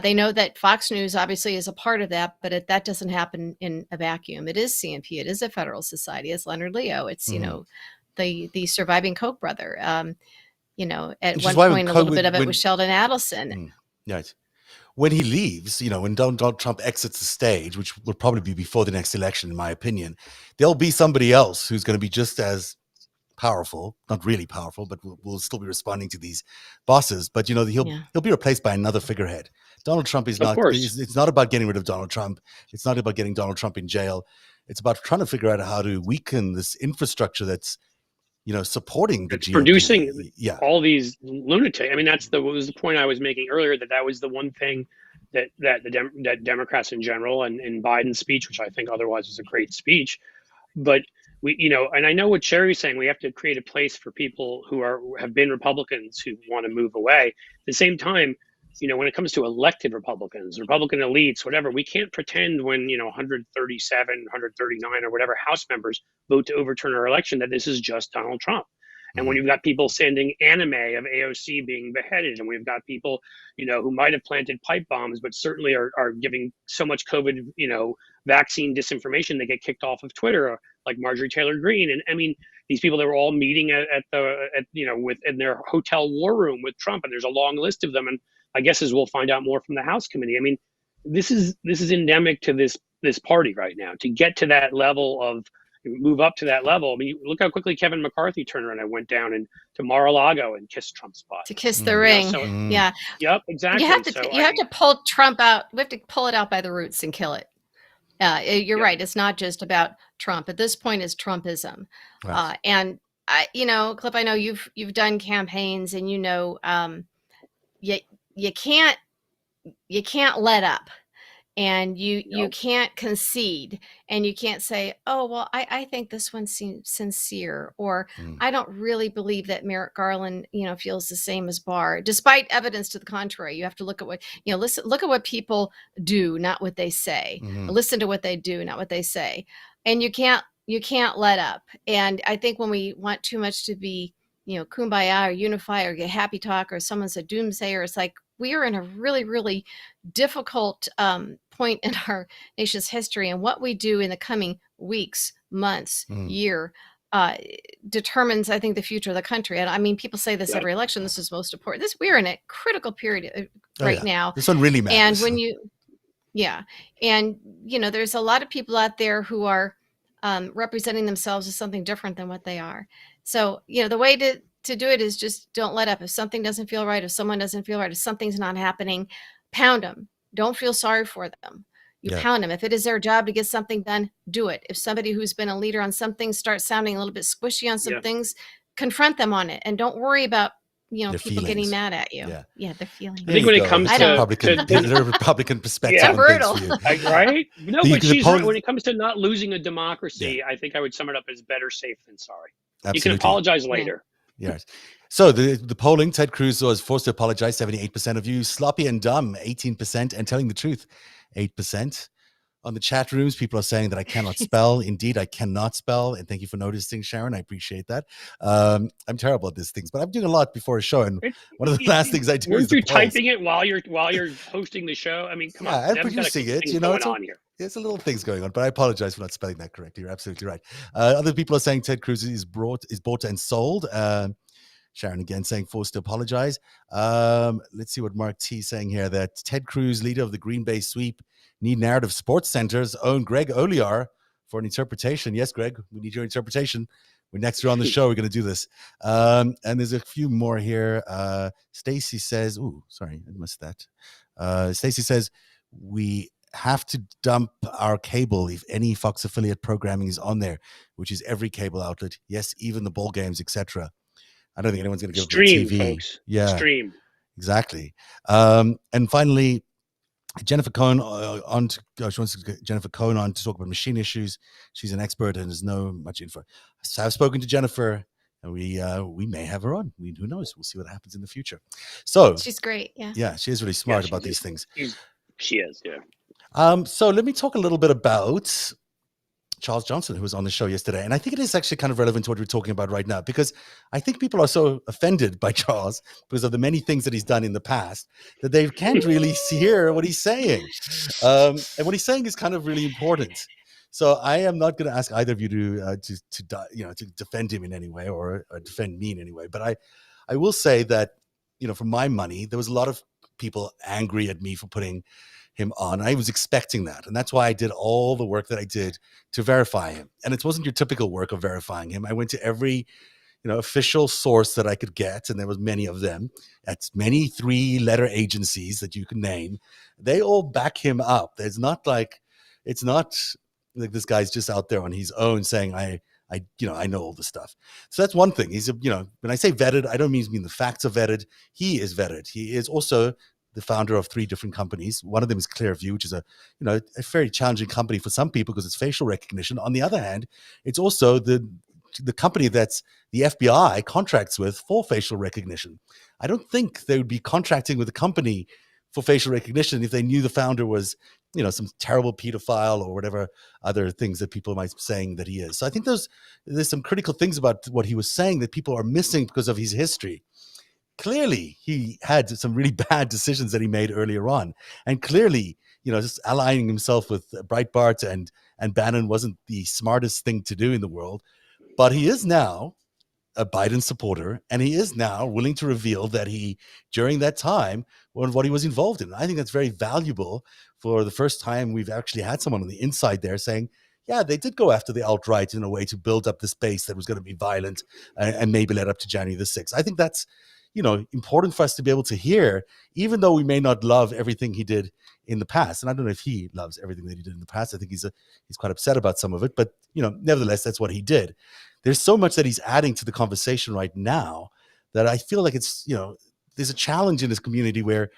they know that Fox News obviously is a part of that, but that doesn't happen in a vacuum. It is CNP. It is a Federal Society. It's Leonard Leo. It's, the surviving Koch brother. At one point, a little bit of it was Sheldon Adelson. Right. When he leaves, when Donald Trump exits the stage, which will probably be before the next election, in my opinion, there'll be somebody else who's going to be just as powerful, not really powerful, but will still be responding to these bosses. But he'll be replaced by another figurehead. Donald Trump is not. It's not about getting rid of Donald Trump. It's not about getting Donald Trump in jail. It's about trying to figure out how to weaken this infrastructure that's supporting the GOP. Producing all these lunatics. I mean, was the point I was making earlier, that was the one thing that Democrats in general and Biden's speech, which I think otherwise was a great speech, but we, and I know what Sherry's saying, we have to create a place for people who have been Republicans who want to move away. At the same time, when it comes to elected Republicans, Republican elites, whatever, we can't pretend when, 137, 139 or whatever House members vote to overturn our election that this is just Donald Trump. And when you've got people sending anime of AOC being beheaded, and we've got people, who might have planted pipe bombs, but certainly are giving so much COVID, vaccine disinformation, they get kicked off of Twitter, like Marjorie Taylor Greene. And I mean, these people that were all meeting in their hotel war room with Trump, and there's a long list of them. And I guess as we'll find out more from the House committee, I mean, this is endemic to this party right now. To get to that level of move up to that level. I mean, look how quickly Kevin McCarthy turned around and went down to Mar-a-Lago and kissed Trump's butt. To kiss the ring. So, yeah. Yep, exactly. You have to pull Trump out. We have to pull it out by the roots and kill it. You're right. It's not just about Trump. At this point, it's Trumpism. Right. And Clip, I know you've done campaigns, and you can't let up. And you can't concede, and you can't say, oh, well, I think this one seems sincere, or I don't really believe that Merrick Garland, feels the same as Barr, despite evidence to the contrary. You have to look at what, look at what people do, not what they say. Listen to what they do, not what they say. And you can't let up. And I think when we want too much to be, kumbaya or unify or get happy talk, or someone's a doomsayer, it's like, we are in a really, really difficult point in our nation's history, and what we do in the coming weeks, months, year determines, I think, the future of the country. And I mean, people say this every election. This is most important. We're in a critical period now. This one really matters. And there's a lot of people out there who are representing themselves as something different than what they are. So, the way to do it is just don't let up. If something doesn't feel right, if someone doesn't feel right, if something's not happening, pound them. Don't feel sorry for them. Pound them. If it is their job to get something done, do it. If somebody who's been a leader on something starts sounding a little bit squishy on some things, confront them on it, and don't worry about people feelings. Getting mad at you. Yeah, their feelings. I think when it comes to Republican perspective, brutal, right? No, but she's right. When it comes to not losing a democracy, I think I would sum it up as better safe than sorry. Absolutely. You can apologize later. Yes. So the polling, Ted Cruz was forced to apologize, 78% of you. Sloppy and dumb, 18%. And telling the truth, 8%. On the chat rooms, people are saying that I cannot spell. Indeed, I cannot spell. And thank you for noticing, Sharon. I appreciate that. I'm terrible at these things, but I'm doing a lot before a show. And one of the last things I do is you typing it while you're hosting the show? I mean, come on. I'm producing it. There's a little things going on, but I apologize for not spelling that correctly. You're absolutely right. Other people are saying Ted Cruz is bought and sold. Sharon again saying forced to apologize. Let's see what Mark T is saying here, that Ted Cruz, leader of the Green Bay sweep, need Narativ Sports Center's own Greg Oliar for an interpretation. Yes, Greg, we need your interpretation. When next you're on the show, we're going to do this. And there's a few more here. Stacy says, sorry, I missed that. Stacy says, we have to dump our cable if any Fox affiliate programming is on there, which is every cable outlet. Yes, even the ball games, etc. I don't think anyone's going to give stream, TV. Folks. Yeah, stream. Exactly. And finally, Jennifer Cohen she wants to get Jennifer Cohen on to talk about machine issues. She's an expert and has much info. So I've spoken to Jennifer, and we may have her on. Who knows? We'll see what happens in the future. So she's great. Yeah. Yeah, she is really smart about these things. She is. Yeah. So let me talk a little bit about Charles Johnson, who was on the show yesterday. And I think it is actually kind of relevant to what we're talking about right now, because I think people are so offended by Charles because of the many things that he's done in the past that they can't really hear what he's saying. And what he's saying is kind of really important. So I am not going to ask either of you to defend him in any way or defend me in any way. But I will say that, for my money, there was a lot of people angry at me for putting him on. I was expecting that. And that's why I did all the work that I did to verify him. And it wasn't your typical work of verifying him. I went to every, official source that I could get. And there was many of them at many 3-letter agencies that you can name. They all back him up. It's not like this guy's just out there on his own saying, I know all the stuff. So that's one thing. He's when I say vetted, I don't mean the facts are vetted. He is vetted. He is also the founder of 3 different companies. One of them is Clearview, which is a very challenging company for some people because it's facial recognition. On the other hand, it's also the company that's the FBI contracts with for facial recognition. I don't think they would be contracting with a company for facial recognition if they knew the founder was, some terrible pedophile or whatever other things that people might be saying that he is. So I think there's some critical things about what he was saying that people are missing because of his history. Clearly, he had some really bad decisions that he made earlier on. And clearly, just aligning himself with Breitbart and Bannon wasn't the smartest thing to do in the world. But he is now a Biden supporter, and he is now willing to reveal that he, during that time, what he was involved in. I think that's very valuable. For the first time, we've actually had someone on the inside there saying, yeah, they did go after the alt-right in a way to build up this base that was going to be violent and maybe led up to January the 6th. I think that's, important for us to be able to hear, even though we may not love everything he did in the past. And I don't know if he loves everything that he did in the past. I think he's quite upset about some of it, but nevertheless, that's what he did. There's so much that he's adding to the conversation right now that I feel like it's, there's a challenge in this community where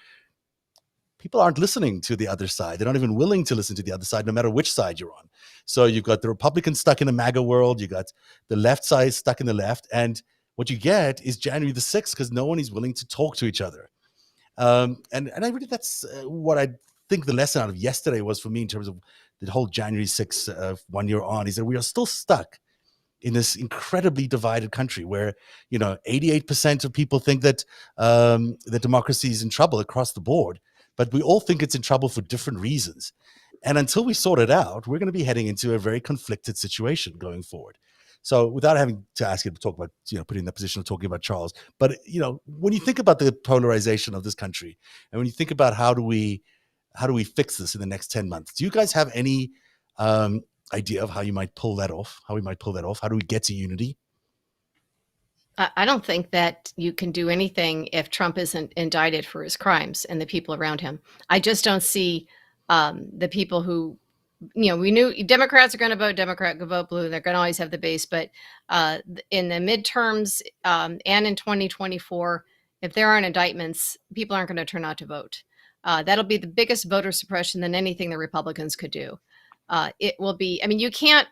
people aren't listening to the other side. They're not even willing to listen to the other side, no matter which side you're on. So you've got the Republicans stuck in a MAGA world. You got the left side stuck in the left. And what you get is January the 6th because no one is willing to talk to each other. And I really, that's what I think the lesson out of yesterday was for me in terms of the whole January 6th 1 year on, is that we are still stuck in this incredibly divided country where, 88% of people think that that democracy is in trouble across the board, but we all think it's in trouble for different reasons. And until we sort it out, we're going to be heading into a very conflicted situation going forward. So without having to ask you to talk about, putting in that position of talking about Charles, but, when you think about the polarization of this country and when you think about how do we fix this in the next 10 months, do you guys have any idea of how you might pull that off? How we might pull that off? How do we get to unity? I don't think that you can do anything if Trump isn't indicted for his crimes and the people around him. I just don't see the people who, we knew Democrats are going to vote Democrat, go vote blue. They're going to always have the base. But in the midterms and in 2024, if there aren't indictments, people aren't going to turn out to vote. That'll be the biggest voter suppression than anything the Republicans could do. It will be. I mean, you can't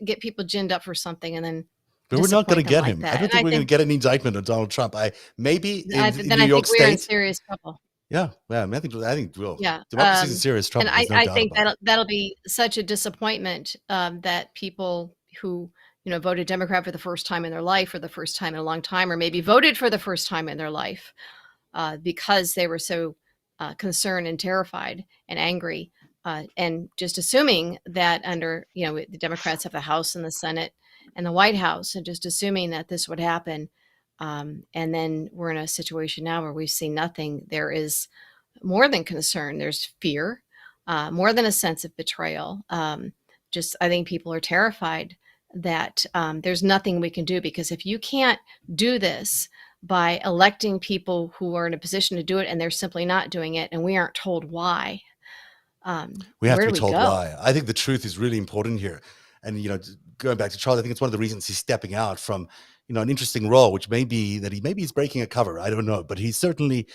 get people ginned up for something and then. But we're not going to get him. I don't think we're going to get an indictment of Donald Trump. Maybe in New York State. We're in serious trouble. Yeah, I think we'll. Yeah, democracy's in serious trouble. And I think that'll be such a disappointment that people who voted Democrat for the first time in their life, or the first time in a long time, or maybe voted for the first time in their life, because they were so concerned and terrified and angry, and just assuming that under the Democrats have the House and the Senate and the White House, and just assuming that this would happen. And then we're in a situation now where we've seen nothing. There is more than concern. There's fear, more than a sense of betrayal. I think people are terrified that there's nothing we can do, because if you can't do this by electing people who are in a position to do it and they're simply not doing it, and we aren't told why. We have to be told why. I think the truth is really important here. And, going back to Charles, I think it's one of the reasons he's stepping out from, an interesting role, which may be that he's breaking a cover. I don't know. But he's certainly,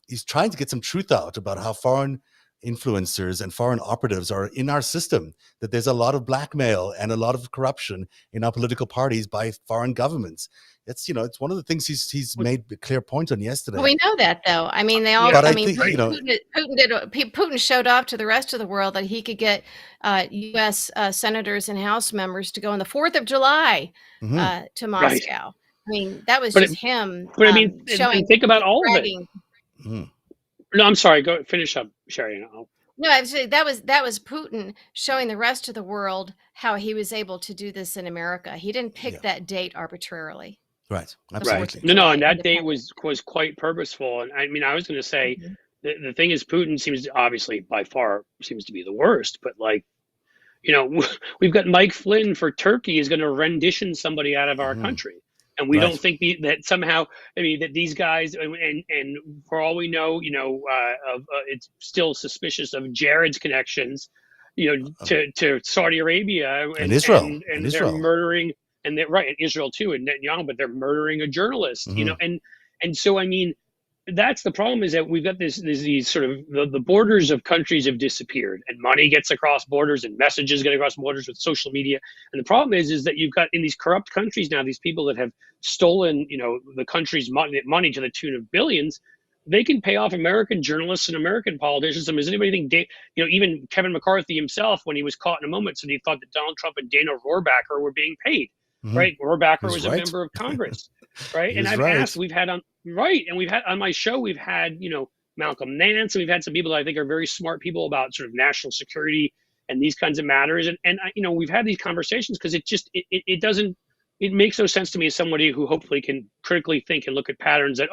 he's trying to get some truth out about how foreign influencers and foreign operatives are in our system, that there's a lot of blackmail and a lot of corruption in our political parties by foreign governments. It's, it's one of the things he's made a clear point on yesterday. Well, we know that, though. I mean, they all. But I mean, think, Putin showed off to the rest of the world that he could get U.S. Senators and House members to go on the 4th of July to Moscow. Right. I mean, that was him. But showing. Think about all of it. Mm-hmm. No, I'm sorry. Go finish up, Sherry. No, I was saying that was Putin showing the rest of the world how he was able to do this in America. He didn't pick that date arbitrarily. Right. Absolutely. Right. No, and that date was quite purposeful. And I mean, I was going to say the thing is, Putin seems to, obviously by far seems to be the worst. But we've got Mike Flynn for Turkey is going to rendition somebody out of our country. And we don't think that somehow, that these guys, and for all we know, it's still suspicious of Jared's connections, to Saudi Arabia and Israel. And they're murdering, and they're right, in Israel too, and Netanyahu, but they're murdering a journalist, and so, I mean, that's the problem, is that we've got these sort of the borders of countries have disappeared, and money gets across borders and messages get across borders with social media. And the problem is that you've got in these corrupt countries now these people that have stolen, the country's money to the tune of billions. They can pay off American journalists and American politicians. I mean, does anybody think, even Kevin McCarthy himself, when he was caught in a moment, said he thought that Donald Trump and Dana Rohrabacher were being paid, right? Rohrabacher was a member of Congress, right? And I've asked, we've had on my show, we've had, Malcolm Nance, and we've had some people that I think are very smart people about sort of national security and these kinds of matters. And we've had these conversations because it makes no sense to me as somebody who hopefully can critically think and look at patterns that,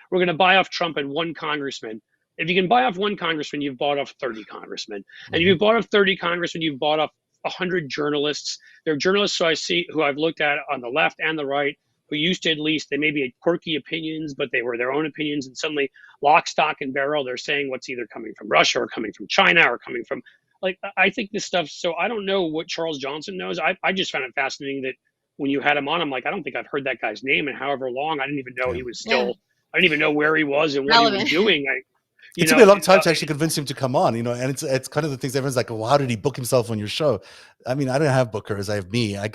we're going to buy off Trump and one congressman. If you can buy off one congressman, you've bought off 30 congressmen. And if you've bought off 30 congressmen, you've bought off 100 journalists. There are journalists who I've looked at on the left and the right, who used to, at least, they maybe had quirky opinions, but they were their own opinions. And suddenly, lock, stock, and barrel, they're saying what's either coming from Russia or coming from China or coming from, I think this stuff. So I don't know what Charles Johnson knows. I just found it fascinating that when you had him on, I'm like, I don't think I've heard that guy's name in however long. I didn't even know he was still, I didn't even know where he was and what he was doing. It took me a long time to actually convince him to come on, and it's kind of the things everyone's like, well, how did he book himself on your show? I mean, I don't have bookers. I have me. I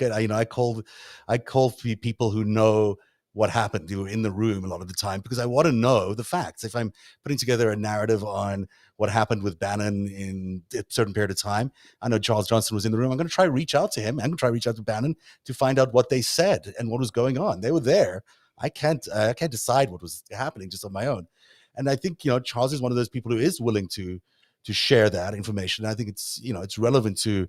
call people who know what happened, who were in the room a lot of the time, because I want to know the facts. If I'm putting together a narrative on what happened with Bannon in a certain period of time, I know Charles Johnson was in the room. I'm going to try to reach out to him. I'm going to try to reach out to Bannon to find out what they said and what was going on. They were there. I can't decide what was happening just on my own. And I think, Charles is one of those people who is willing to share that information. I think it's relevant to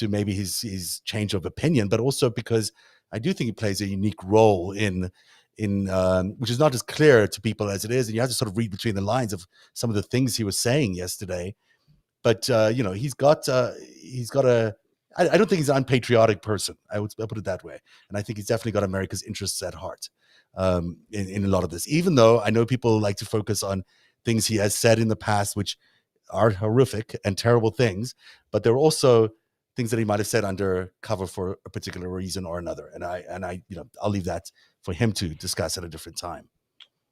maybe his change of opinion, but also because I do think he plays a unique role in which is not as clear to people as it is. And you have to sort of read between the lines of some of the things he was saying yesterday. But, he's got I don't think he's an unpatriotic person. I'll put it that way. And I think he's definitely got America's interests at heart in a lot of this, even though I know people like to focus on things he has said in the past, which are horrific and terrible things, but there are also things that he might have said under cover for a particular reason or another. And I'll leave that for him to discuss at a different time.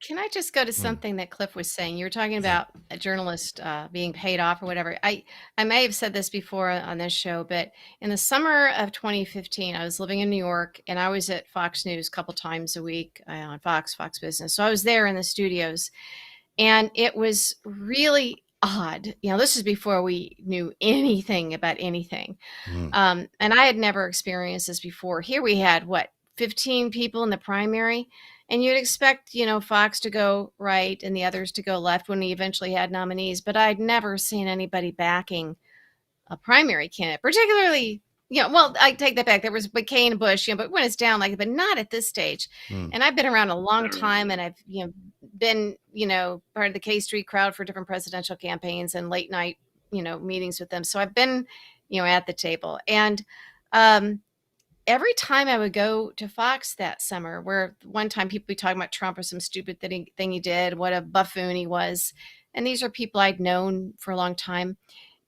Can I just go to something that Cliff was saying? You were talking about a journalist being paid off or whatever. I may have said this before on this show, but in the summer of 2015, I was living in New York, and I was at Fox News a couple times a week on Fox Business. So I was there in the studios, and it was really odd. This is before we knew anything about anything. And I had never experienced this before. Here we had, 15 people in the primary? And you'd expect, Fox to go right and the others to go left when we eventually had nominees. But I'd never seen anybody backing a primary candidate, particularly, I take that back. There was McCain and Bush, but when it's down but not at this stage. And I've been around a long time, and I've, been, part of the K Street crowd for different presidential campaigns and late night, meetings with them. So I've been, at the table. And every time I would go to Fox that summer, where one time people would be talking about Trump or some stupid thing he did, what a buffoon he was. And these are people I'd known for a long time.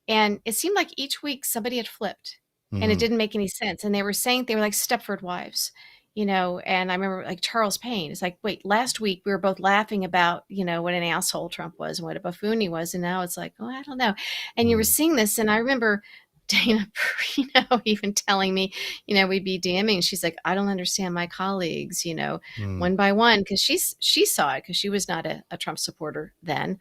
And it seemed like each week somebody had flipped and it didn't make any sense. And they were like Stepford Wives, and I remember like Charles Payne. It's like, wait, last week we were both laughing about, what an asshole Trump was and what a buffoon he was. And now it's like, I don't know. And you were seeing this. And I remember Dana Perino even telling me, we'd be DMing. She's like, I don't understand my colleagues, one by one, because she saw it because she was not a Trump supporter then.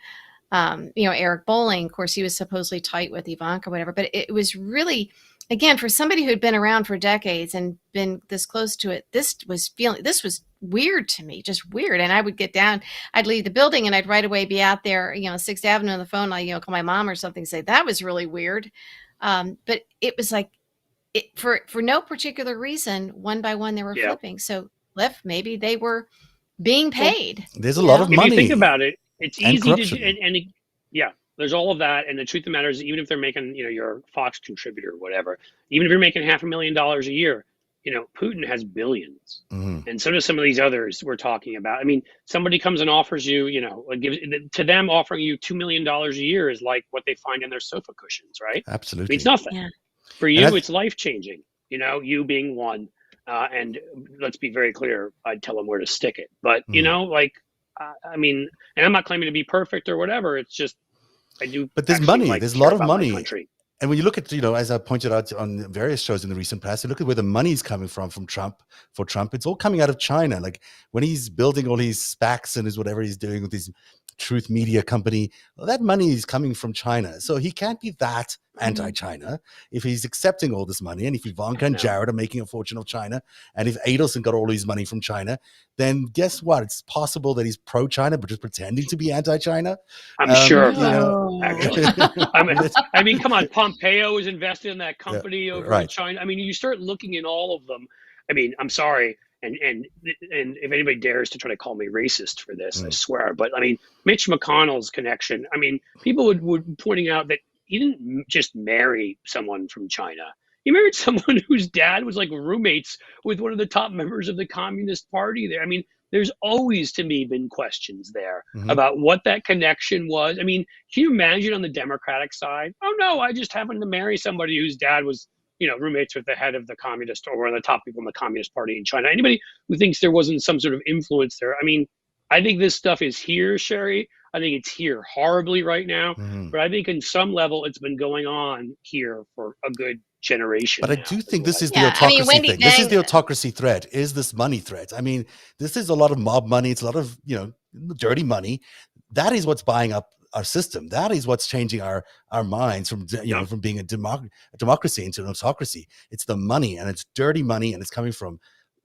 Eric Bolling, of course, he was supposedly tight with Ivanka, whatever. But it was really, again, for somebody who'd been around for decades and been this close to it, this was weird to me, just weird. And I would get down, I'd leave the building, and I'd right away be out there, 6th Avenue on the phone. I, call my mom or something, say that was really weird. But it was like, for no particular reason, one by one they were flipping. So, Cliff, maybe they were being paid. There's a lot of money. If you think about it, it's easy to there's all of that. And the truth of the matter is, even if they're making, you're a Fox contributor or whatever, even if you're making $500,000 a year, Putin has billions. And so does some of these others we're talking about. I mean, somebody comes and offers you, to them offering you $2 million a year is like what they find in their sofa cushions, right? Absolutely. It's nothing. Yeah. For you, it's life-changing, you being one. And let's be very clear, I'd tell them where to stick it. But, I mean, and I'm not claiming to be perfect or whatever. It's just I do. But there's actually, money. like, There's a care lot of about my money. country. And when you look at, as I pointed out on various shows in the recent past, you look at where the money's coming from Trump, it's all coming out of China. Like when he's building all these SPACs and whatever he's doing with his Truth Media company, well, that money is coming from China. So he can't be that anti-China if he's accepting all this money. And if Ivanka and Jared are making a fortune of China, and if Adelson got all his money from China, then guess what? It's possible that he's pro-China, but just pretending to be anti-China. I'm sure, actually. I mean, come on, Pompeo is invested in that company over in China. I mean, you start looking at all of them. I mean, I'm sorry. And if anybody dares to try to call me racist for this, I swear. But I mean, Mitch McConnell's connection. I mean, people would pointing out that he didn't just marry someone from China. He married someone whose dad was like roommates with one of the top members of the Communist Party there. I mean, there's always, to me, been questions there about what that connection was. I mean, can you imagine on the Democratic side? Oh, no, I just happened to marry somebody whose dad was, roommates with the head of the communist or one of the top people in the Communist Party in China. Anybody who thinks there wasn't some sort of influence there. I mean, I think this stuff is here, Sherry. I think it's here horribly right now. But I think in some level it's been going on here for a good generation. But I do think this is the autocracy thing. This is the autocracy threat, is this money threat. I mean, this is a lot of mob money. It's a lot of, dirty money. That is what's buying up our system. That is what's changing our minds from, from being a democracy into an autocracy. It's the money, and it's dirty money, and it's coming from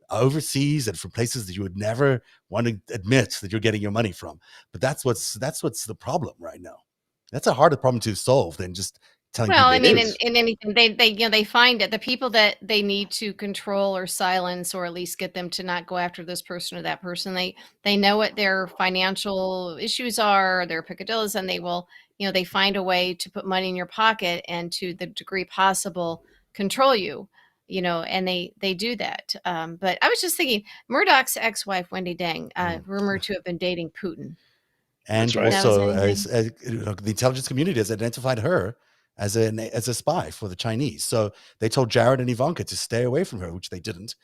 overseas and from places that you would never want to admit that you're getting your money from. But that's what's the problem right now. That's a harder problem to solve than just telling people. Well, I mean, in anything, they find it. The people that they need to control or silence, or at least get them to not go after this person or that person, they know what their financial issues are, their peccadillos, and they will, they find a way to put money in your pocket and, to the degree possible, control you. And they do that. But I was just thinking, Murdoch's ex-wife, Wendy Deng, rumored to have been dating Putin. And also, the intelligence community has identified her as a spy for the Chinese. So they told Jared and Ivanka to stay away from her, which they didn't.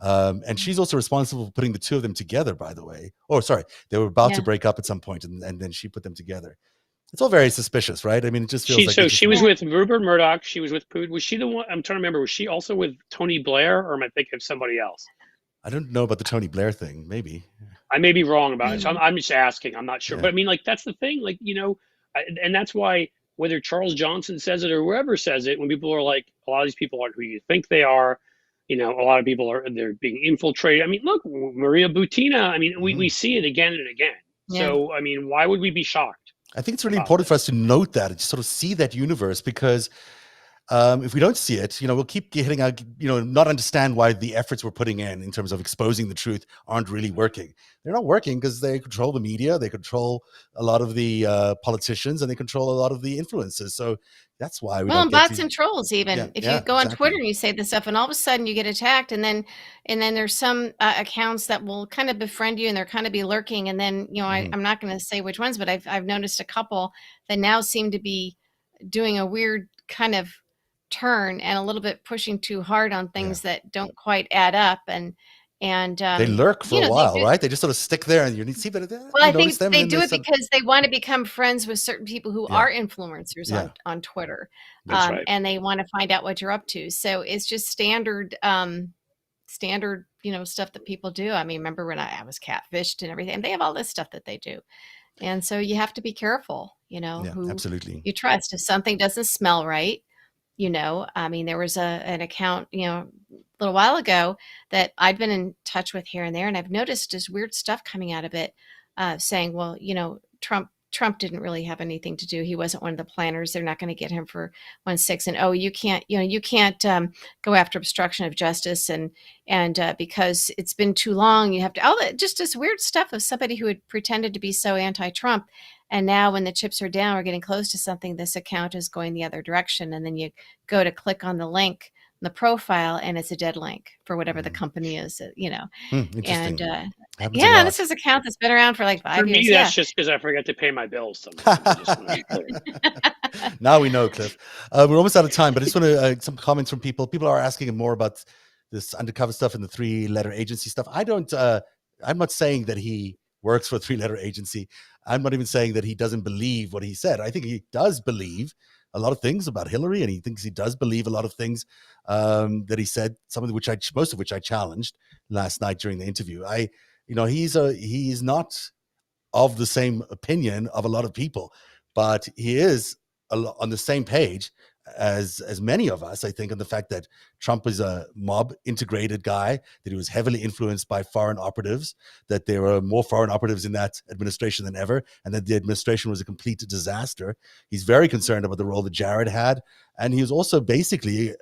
And she's also responsible for putting the two of them together, by the way. Oh, sorry. They were about to break up at some point, and then she put them together. It's all very suspicious, right? I mean, it just feels like... So she was with Rupert Murdoch. She was with Putin. Was she the one? I'm trying to remember. Was she also with Tony Blair, or am I thinking of somebody else? I don't know about the Tony Blair thing. Maybe. I may be wrong about it. So I'm just asking. I'm not sure. But I mean, like, that's the thing. Like, and that's why, whether Charles Johnson says it or whoever says it, when people are like, a lot of these people aren't who you think they are. A lot of people they're being infiltrated. I mean, look, Maria Butina. I mean, we see it again and again. Yeah. So, I mean, why would we be shocked? I think it's really important for us to note that and sort of see that universe, because if we don't see it, we'll keep hitting out, not understand why the efforts we're putting in terms of exposing the truth aren't really working. They're not working because they control the media, they control a lot of the politicians, and they control a lot of the influencers. So that's why we don't bots and trolls even. If you go on Twitter and you say this stuff, and all of a sudden you get attacked, and then there's some accounts that will kind of befriend you, and they're kind of be lurking, and then I'm not going to say which ones, but I've noticed a couple that now seem to be doing a weird kind of turn and a little bit pushing too hard on things that don't quite add up, and they lurk for a while, right? They just sort of stick there, and you see, but I think they do it because they want to become friends with certain people who are influencers on Twitter, right. And they want to find out what you're up to. So it's just standard stuff that people do. I mean, remember when I was catfished and everything? They have all this stuff that they do, and so you have to be careful. Who absolutely you trust. If something doesn't smell right, I mean, there was an account, a little while ago that I'd been in touch with here and there, and I've noticed this weird stuff coming out of it, saying, well, Trump didn't really have anything to do. He wasn't one of the planners. They're not going to get him for 1/6. And you can't go after obstruction of justice, and because it's been too long, you have to. Just this weird stuff of somebody who had pretended to be so anti-Trump. And now when the chips are down, we're getting close to something, this account is going the other direction. And then you go to click on the link, the profile, and it's a dead link for whatever the company is, Interesting. And this is an account that's been around for like 5 years. For me, that's just because I forget to pay my bills sometimes. Now we know, Cliff. We're almost out of time, but I just want to some comments from people. People are asking more about this undercover stuff and the 3-letter agency stuff. I'm not saying that he works for a 3-letter agency. I'm not even saying that he doesn't believe what he said. I think he does believe a lot of things about Hillary, and he thinks he does believe a lot of things that he said, most of which I challenged last night during the interview. He's not of the same opinion of a lot of people, but he is on the same page as many of us, I think, on the fact that Trump is a mob integrated guy, that he was heavily influenced by foreign operatives, that there were more foreign operatives in that administration than ever, and that the administration was a complete disaster. He's very concerned about the role that Jared had. And he was also basically,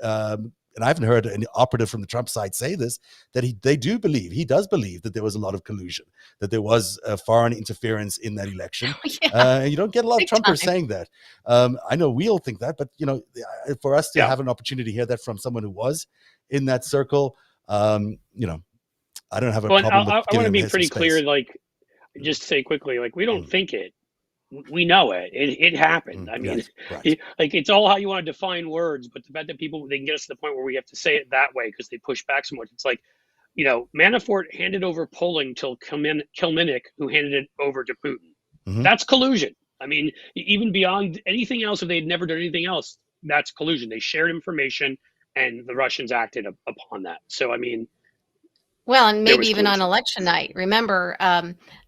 and I haven't heard an operative from the Trump side say this, that he does believe that there was a lot of collusion, that there was foreign interference in that election. And you don't get a lot of Trumpers saying that. I know we all think that, but for us to have an opportunity to hear that from someone who was in that circle, I don't have a problem with I want to be pretty clear, just to say quickly, we don't think it. We know it. It happened. I mean, right. It's all how you want to define words, but the fact that they can get us to the point where we have to say it that way because they push back so much. It's Manafort handed over polling till Kilminnick, who handed it over to Putin. Mm-hmm. That's collusion. I mean, even beyond anything else, if they had never done anything else, that's collusion. They shared information, and the Russians acted upon that. So, I mean, well, and maybe even on election night. Remember,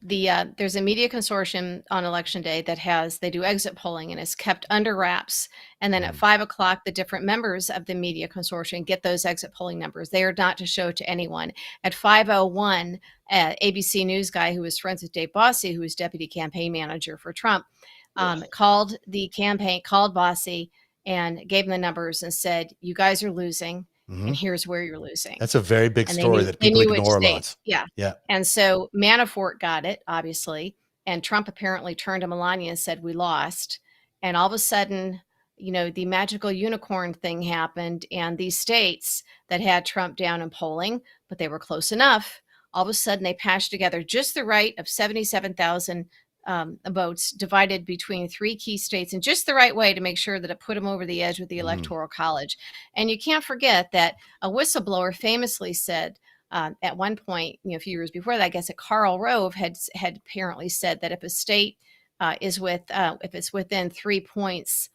there's a media consortium on election day they do exit polling, and it's kept under wraps. And then at 5:00, the different members of the media consortium get those exit polling numbers. They are not to show to anyone. At 5:01, ABC News guy who was friends with Dave Bossie, who was deputy campaign manager for Trump, called Bossie and gave him the numbers and said, "You guys are losing. Mm-hmm. And here's where you're losing." That's a very big story that people ignore a lot. Yeah. And so Manafort got it, obviously, and Trump apparently turned to Melania and said, "We lost." And all of a sudden, the magical unicorn thing happened, and these states that had Trump down in polling, but they were close enough, all of a sudden they patched together just the right of 77,000 votes divided between 3 key states in just the right way to make sure that it put them over the edge with the Electoral College. And you can't forget that a whistleblower famously said at one point, a few years before that, I guess, Karl Rove had apparently said that if a state if it's within 3 points,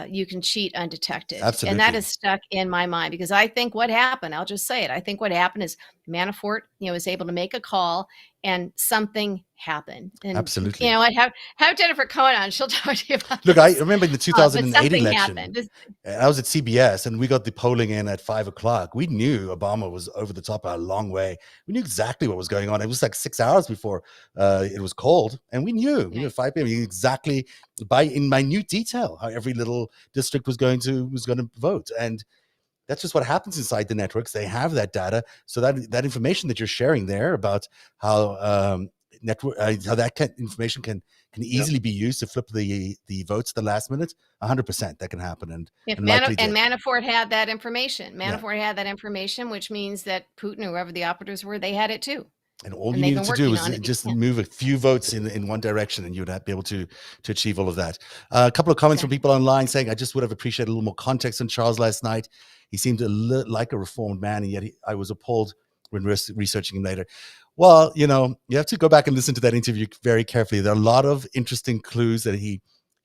you can cheat undetected. Absolutely. And that is stuck in my mind because I think what happened, I'll just say it. I think what happened is Manafort, was able to make a call and something happened. And absolutely. I have Jennifer Cohen on. She'll talk to you about Look, this. I remember in the 2008 election, I was at CBS and we got the polling in at 5:00. We knew Obama was over the top a long way. We knew exactly what was going on. It was like 6 hours before it was called. And we knew, at 5 p.m. exactly in minute detail how every little district was going to vote. And that's just what happens inside the networks. They have that data. So that information that you're sharing there about how information can easily be used to flip the votes at the last minute, 100% that can happen. And Manafort had that information. Had that information, which means that Putin, whoever the operatives were, they had it too. And all you needed to do was just move a few votes in one direction, and you would be able to achieve all of that. A couple of comments from people online saying, "I just would have appreciated a little more context on Charles last night. He seemed like a reformed man, and yet I was appalled when researching him later." Well, you have to go back and listen to that interview very carefully. There are a lot of interesting clues that he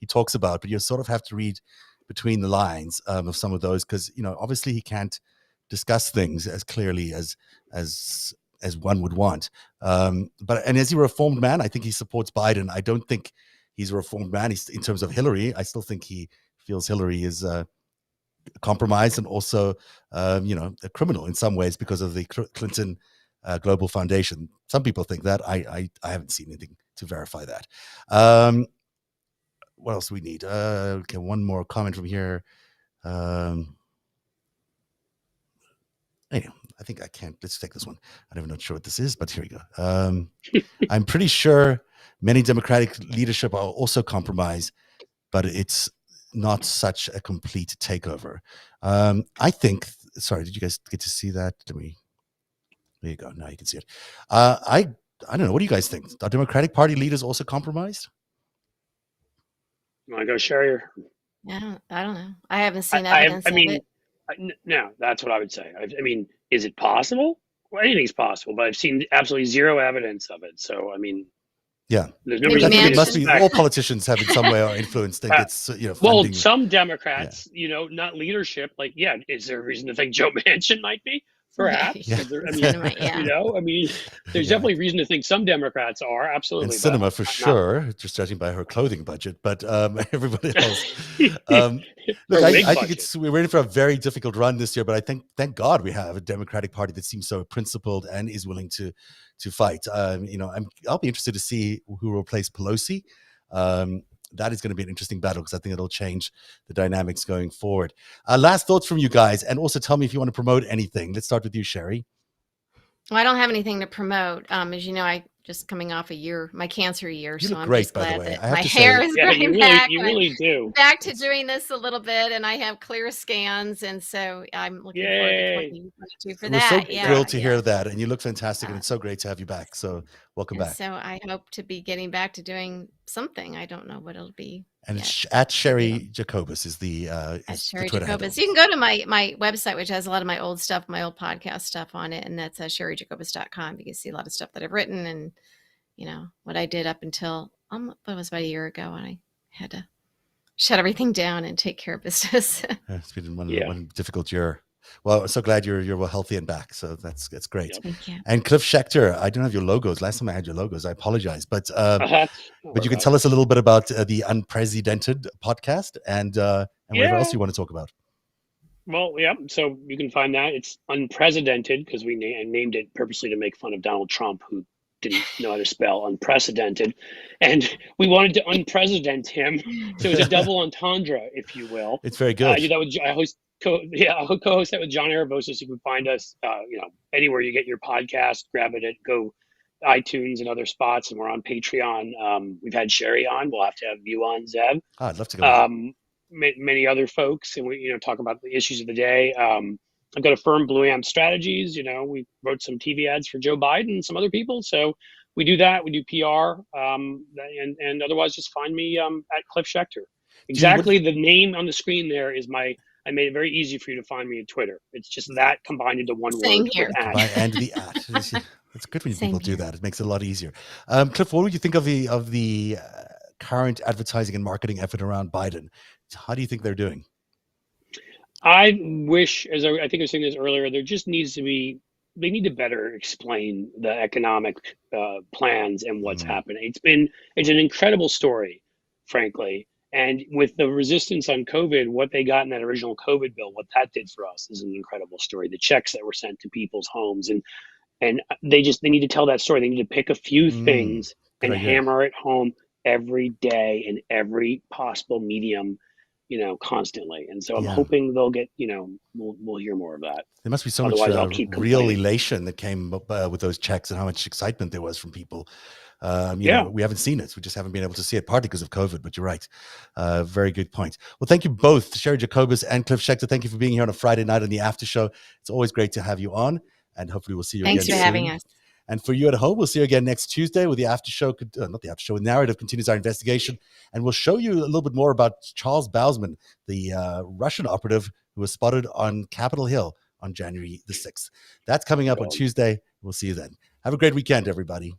talks about, but you sort of have to read between the lines of some of those because, obviously he can't discuss things as clearly as one would want. But as a reformed man, I think he supports Biden. I don't think he's a reformed man. In terms of Hillary, I still think he feels Hillary is compromised and also, a criminal in some ways because of the Clinton Global Foundation. Some people think that. I haven't seen anything to verify that. What else do we need? Okay, one more comment from here. Anyway, I think I can't. Let's take this one. I'm not sure what this is, but here we go. I'm pretty sure many Democratic leadership are also compromised, but it's not such a complete takeover. I think. Sorry, did you guys get to see that? There you go. Now you can see it. I don't know. What do you guys think? Are Democratic Party leaders also compromised? You want to go, Sherry? I don't know. I haven't seen evidence of it. No, that's what I would say. I mean, is it possible? Well, anything's possible, but I've seen absolutely zero evidence of it. So, I mean, Yeah. There's no reason it must be all politicians have in some way or influence think it's, funding. Well, some Democrats, not leadership. Like, is there a reason to think Joe Manchin might be? Perhaps. Yeah. There's definitely reason to think some Democrats are, absolutely. And Cinema for sure, just judging by her clothing budget, but everybody else. Look, I think we're in for a very difficult run this year, but I thank God we have a Democratic Party that seems so principled and is willing to fight. I'll be interested to see who will replace Pelosi. That is going to be an interesting battle because I think it'll change the dynamics going forward. Last thoughts from you guys, and also tell me if you want to promote anything. Let's start with you, Sherry. Well, I don't have anything to promote. As you know, I just coming off my cancer year. You so look I'm great, just by glad the way. that my hair is growing back. You really do. Back to doing this a little bit, and I have clear scans, and so I'm looking forward to 2022 for that. We're so thrilled to hear that, and you look fantastic, and it's so great to have you back. So welcome back. So I hope to be getting back to doing something. I don't know what it'll be. And it's at Sherry Jacobus is the Sherry Twitter Jacobus. handle. You can go to my website, which has a lot of my old stuff, my old podcast stuff on it, and that's sherryjacobus.com. You can see a lot of stuff that I've written and what I did up until it was about a year ago, and I had to shut everything down and take care of business. It's been one difficult year. Well, I'm so glad you're well healthy and back. So that's great. Thank you. And Cliff Schechter, I don't have your logos. Last time I had your logos, I apologize. But you can tell us a little bit about the Unprecedented podcast and whatever else you want to talk about. Well, yeah. So you can find that. It's Unprecedented because we named it purposely to make fun of Donald Trump, who didn't know how to spell unprecedented. And we wanted to unpresident him. So it was a double entendre, if you will. It's very good. I'll co-host that with John Aravosis. You can find us, anywhere you get your podcast. Grab it at iTunes and other spots, and we're on Patreon. We've had Sherry on. We'll have to have you on, Zeb. I'd love to go. Many other folks, and we talk about the issues of the day. I've got a firm, Blue Amp Strategies. We wrote some TV ads for Joe Biden and some other people. So we do that. We do PR, and otherwise just find me at Cliff Schechter. Exactly. The name on the screen there is I made it very easy for you to find me on Twitter. It's just that combined into one word. Here. And the at. It's good when people do that. It makes it a lot easier. Cliff, what would you think of the current advertising and marketing effort around Biden? How do you think they're doing? I wish, as I think I was saying this earlier, there just needs to be, they need to better explain the economic plans and what's happening. It's an incredible story, frankly. And with the resistance on COVID, what they got in that original COVID bill, what that did for us is an incredible story. The checks that were sent to people's homes, and they need to tell that story. They need to pick a few things and hammer it home every day in every possible medium, constantly. And so I'm hoping they'll get, we'll hear more of that. There must be so much real elation that came up with those checks, and how much excitement there was from people. We haven't seen it. We just haven't been able to see it, partly because of COVID, but you're right. Very good point. Well, thank you both, Sherry Jacobus and Cliff Schechter. Thank you for being here on a Friday night on the after show. It's always great to have you on, and hopefully we'll see you again soon. Thanks for having us. And for you at home, we'll see you again next Tuesday with the after show, not the after show, Narativ continues our investigation. And we'll show you a little bit more about Charles Bausman, the Russian operative who was spotted on Capitol Hill on January the 6th. That's coming up on Tuesday. We'll see you then. Have a great weekend, everybody.